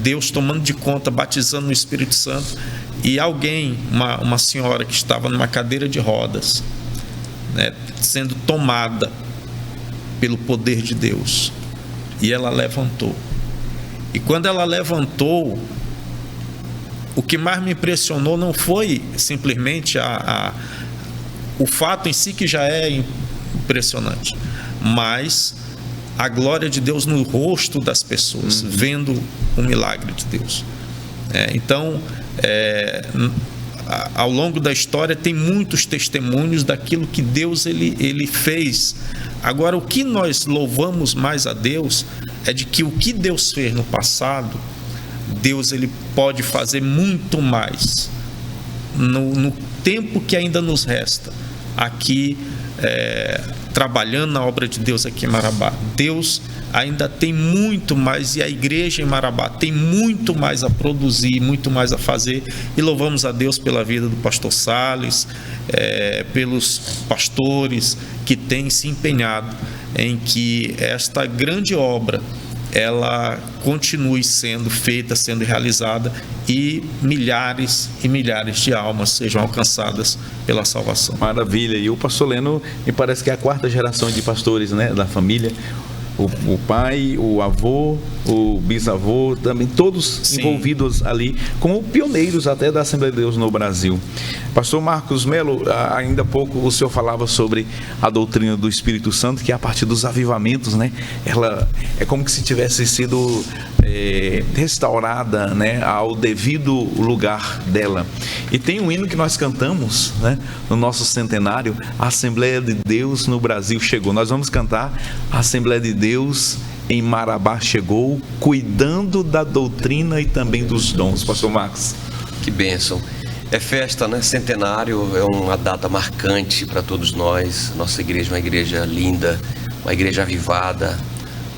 Deus tomando de conta, batizando no Espírito Santo, e alguém, uma senhora que estava numa cadeira de rodas, sendo tomada pelo poder de Deus, e ela levantou. E quando ela levantou, o que mais me impressionou não foi simplesmente o fato em si, que já é impressionante, mas a glória de Deus no rosto das pessoas, vendo o milagre de Deus. Então, ao longo da história tem muitos testemunhos daquilo que Deus ele fez. Agora, o que nós louvamos mais a Deus é de que o que Deus fez no passado, Deus ele pode fazer muito mais no tempo que ainda nos resta aqui, trabalhando na obra de Deus aqui em Marabá. Deus ainda tem muito mais, e a igreja em Marabá tem muito mais a produzir, muito mais a fazer, e louvamos a Deus pela vida do pastor Salles, pelos pastores que têm se empenhado em que esta grande obra ela continue sendo feita, sendo realizada, e milhares de almas sejam alcançadas pela salvação. Maravilha. E o pastor Leno, me parece que é a 4ª geração de pastores, da família. o pai, o avô, o bisavô, também todos envolvidos ali, como pioneiros até da Assembleia de Deus no Brasil. Pastor Marcos Melo, ainda há pouco o senhor falava sobre a doutrina do Espírito Santo, que é a partir dos avivamentos, né? Ela é como que se tivesse sido restaurada, né, ao devido lugar dela. E tem um hino que nós cantamos, né, no nosso centenário, a Assembleia de Deus no Brasil chegou. Nós vamos cantar a Assembleia de Deus em Marabá chegou, cuidando da doutrina e também dos dons. Pastor Marcos. Que bênção. É festa, né? Centenário é uma data marcante para todos nós. Nossa igreja é uma igreja linda, uma igreja avivada,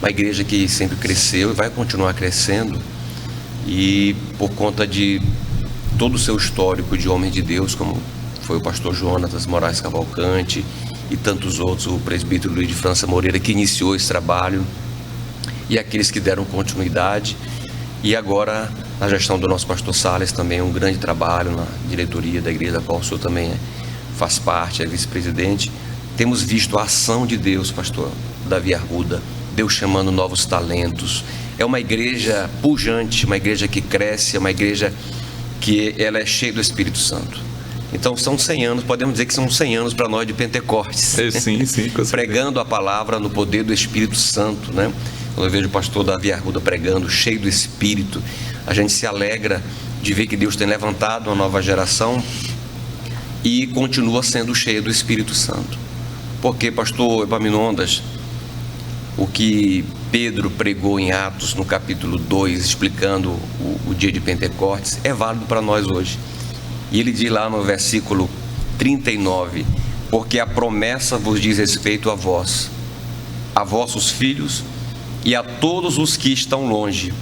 uma igreja que sempre cresceu e vai continuar crescendo. E por conta de todo o seu histórico de homem de Deus, como foi o pastor Jonatas Moraes Cavalcante e tantos outros, o presbítero Luiz de França Moreira, que iniciou esse trabalho, e aqueles que deram continuidade, e agora na gestão do nosso pastor Salles também um grande trabalho na diretoria da igreja, da qual o senhor também faz parte, é vice-presidente. Temos visto a ação de Deus, pastor Davi Arruda, Deus chamando novos talentos. É uma igreja pujante, uma igreja que cresce, é uma igreja que ela é cheia do Espírito Santo. Então são 100 anos, podemos dizer que são 100 anos para nós de Pentecostes. Sim, pregando a palavra no poder do Espírito Santo, né? Quando eu vejo o pastor Davi Arruda pregando, cheio do Espírito, a gente se alegra de ver que Deus tem levantado uma nova geração e continua sendo cheio do Espírito Santo. Porque, pastor Epaminondas, o que Pedro pregou em Atos, no capítulo 2, explicando o dia de Pentecostes, é válido para nós hoje. E ele diz lá no versículo 39, porque a promessa vos diz respeito a vós, a vossos filhos e a todos os que estão longe,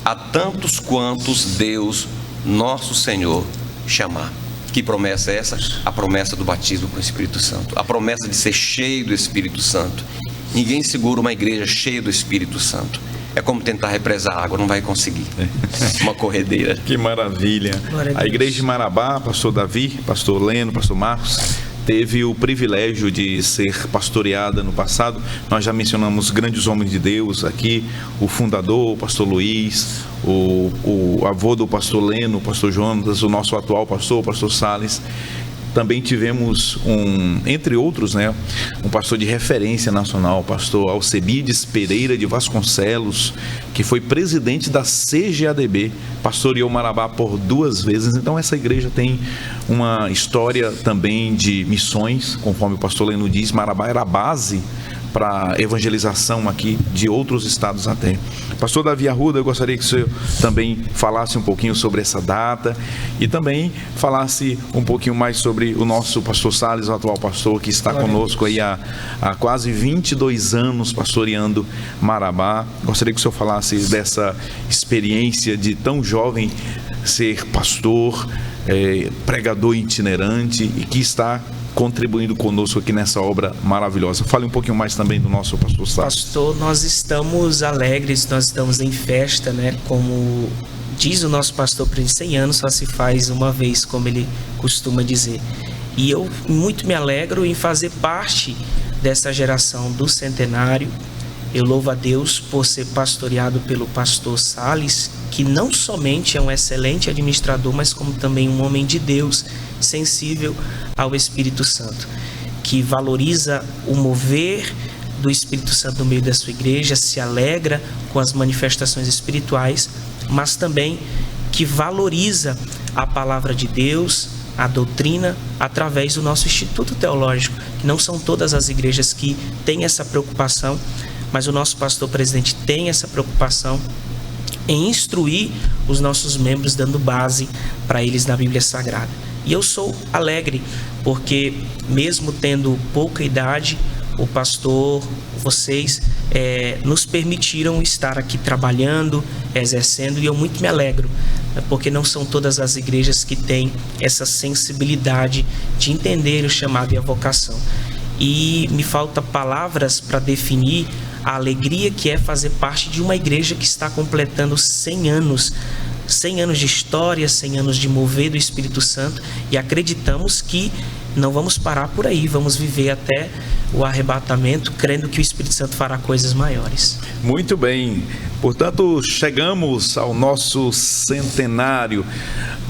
a tantos quantos Deus, nosso Senhor, chamar. Que promessa é essa? A promessa do batismo com o Espírito Santo, a promessa de ser cheio do Espírito Santo. Ninguém segura uma igreja cheia do Espírito Santo. É como tentar represar água, não vai conseguir. Uma corredeira. Que maravilha. A igreja de Marabá, pastor Davi, pastor Leno, pastor Marcos, teve o privilégio de ser pastoreada no passado. Nós já mencionamos grandes homens de Deus aqui, o fundador, o pastor Luiz, o avô do pastor Leno, o pastor Jonatas, o nosso atual pastor, o pastor Salles. Também tivemos entre outros, né, um pastor de referência nacional, o pastor Alcebiades Pereira de Vasconcelos, que foi presidente da CGADB, pastoreou Marabá por 2 vezes. Então essa igreja tem uma história também de missões, conforme o pastor Leno diz. Marabá era a base para evangelização aqui de outros estados até. Pastor Davi Arruda, eu gostaria que o senhor também falasse um pouquinho sobre essa data e também falasse um pouquinho mais sobre o nosso pastor Salles, o atual pastor, que está conosco aí há quase 22 anos pastoreando Marabá. Gostaria que o senhor falasse dessa experiência de tão jovem ser pastor, pregador itinerante e que está contribuindo conosco aqui nessa obra maravilhosa. Fale um pouquinho mais também do nosso pastor Salles. Pastor, nós estamos alegres, nós estamos em festa, né? Como diz o nosso pastor, por 100 anos só se faz uma vez, como ele costuma dizer. E eu muito me alegro em fazer parte dessa geração do centenário. Eu louvo a Deus por ser pastoreado pelo pastor Salles, que não somente é um excelente administrador, mas como também um homem de Deus, sensível ao Espírito Santo, que valoriza o mover do Espírito Santo no meio da sua igreja, se alegra com as manifestações espirituais, mas também que valoriza a palavra de Deus, a doutrina, através do nosso Instituto Teológico, que não são todas as igrejas que têm essa preocupação, mas o nosso pastor presidente tem essa preocupação em instruir os nossos membros, dando base para eles na Bíblia Sagrada. E eu sou alegre, porque mesmo tendo pouca idade, o pastor, vocês nos permitiram estar aqui trabalhando, exercendo, e eu muito me alegro, porque não são todas as igrejas que têm essa sensibilidade de entender o chamado e a vocação. E me falta palavras para definir a alegria que é fazer parte de uma igreja que está completando 100 anos. 100 anos de história, 100 anos de mover do Espírito Santo, e acreditamos que não vamos parar por aí, vamos viver até o arrebatamento, crendo que o Espírito Santo fará coisas maiores. Muito bem, portanto, chegamos ao nosso centenário.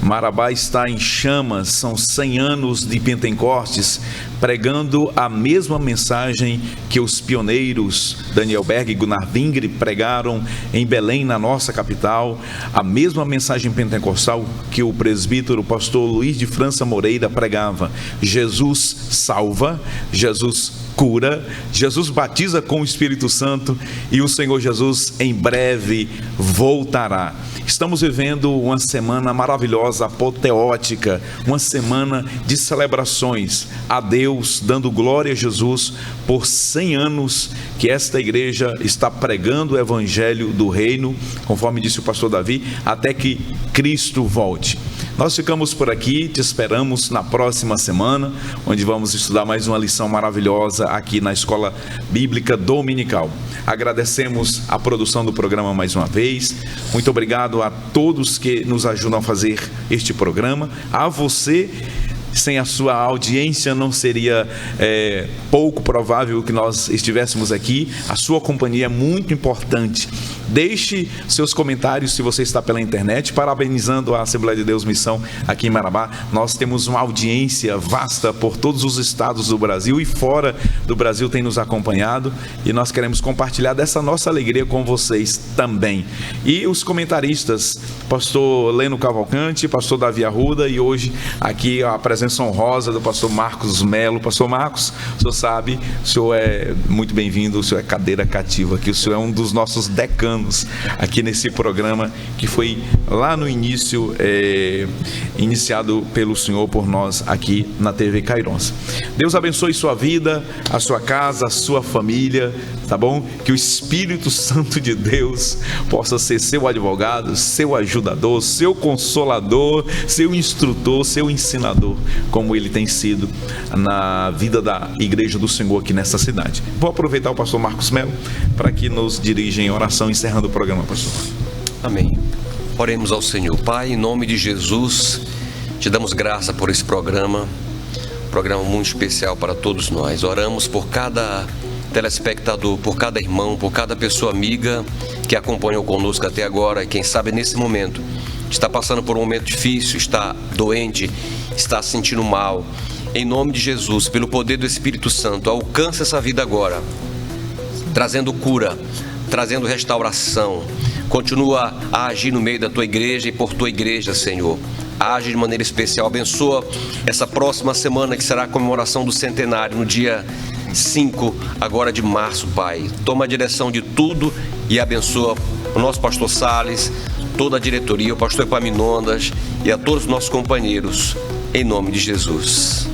Marabá está em chamas, são 100 anos de Pentecostes, pregando a mesma mensagem que os pioneiros Daniel Berg e Gunnar Vingre pregaram em Belém, na nossa capital, a mesma mensagem pentecostal que o presbítero pastor Luiz de França Moreira pregava. Jesus salva, Jesus cura, Jesus batiza com o Espírito Santo e o Senhor Jesus em breve voltará. Estamos vivendo uma semana maravilhosa, apoteótica, uma semana de celebrações a Deus, dando glória a Jesus por 100 anos que esta igreja está pregando o evangelho do reino, conforme disse o pastor Davi, até que Cristo volte. Nós ficamos por aqui, te esperamos na próxima semana, onde vamos estudar mais uma lição maravilhosa aqui na Escola Bíblica Dominical. Agradecemos a produção do programa mais uma vez. Muito obrigado a todos que nos ajudam a fazer este programa. A você, sem a sua audiência não seria pouco provável que nós estivéssemos aqui. A sua companhia é muito importante. Deixe seus comentários se você está pela internet, parabenizando a Assembleia de Deus Missão aqui em Marabá. Nós temos uma audiência vasta por todos os estados do Brasil e fora do Brasil tem nos acompanhado, e nós queremos compartilhar dessa nossa alegria com vocês também. E os comentaristas, pastor Leno Cavalcante, pastor Davi Arruda, e hoje aqui a presença honrosa do pastor Marcos Melo. Pastor Marcos, o senhor sabe, o senhor é muito bem-vindo, o senhor é cadeira cativa aqui, o senhor é um dos nossos decanos aqui nesse programa que foi lá no início iniciado pelo Senhor por nós aqui na TV Kairos. Deus abençoe sua vida, a sua casa, a sua família, tá bom? Que o Espírito Santo de Deus possa ser seu advogado, seu ajudador, seu consolador, seu instrutor, seu ensinador, como ele tem sido na vida da Igreja do Senhor aqui nessa cidade. Vou aproveitar o pastor Marcos Melo para que nos dirija em oração, encerrando o programa, pastor. Amém. Oremos ao Senhor. Pai, em nome de Jesus, te damos graça por esse programa muito especial para todos nós. Oramos por cada telespectador, por cada irmão, por cada pessoa amiga que acompanhou conosco até agora, e quem sabe nesse momento está passando por um momento difícil, está doente, está se sentindo mal. Em nome de Jesus, pelo poder do Espírito Santo, alcança essa vida agora, trazendo cura, trazendo restauração. Continua a agir no meio da tua igreja e por tua igreja, Senhor. Age de maneira especial, abençoa essa próxima semana que será a comemoração do centenário, no dia 5 agora de março, Pai. Toma a direção de tudo e abençoa o nosso pastor Salles, toda a diretoria, o pastor Epaminondas e a todos os nossos companheiros, em nome de Jesus.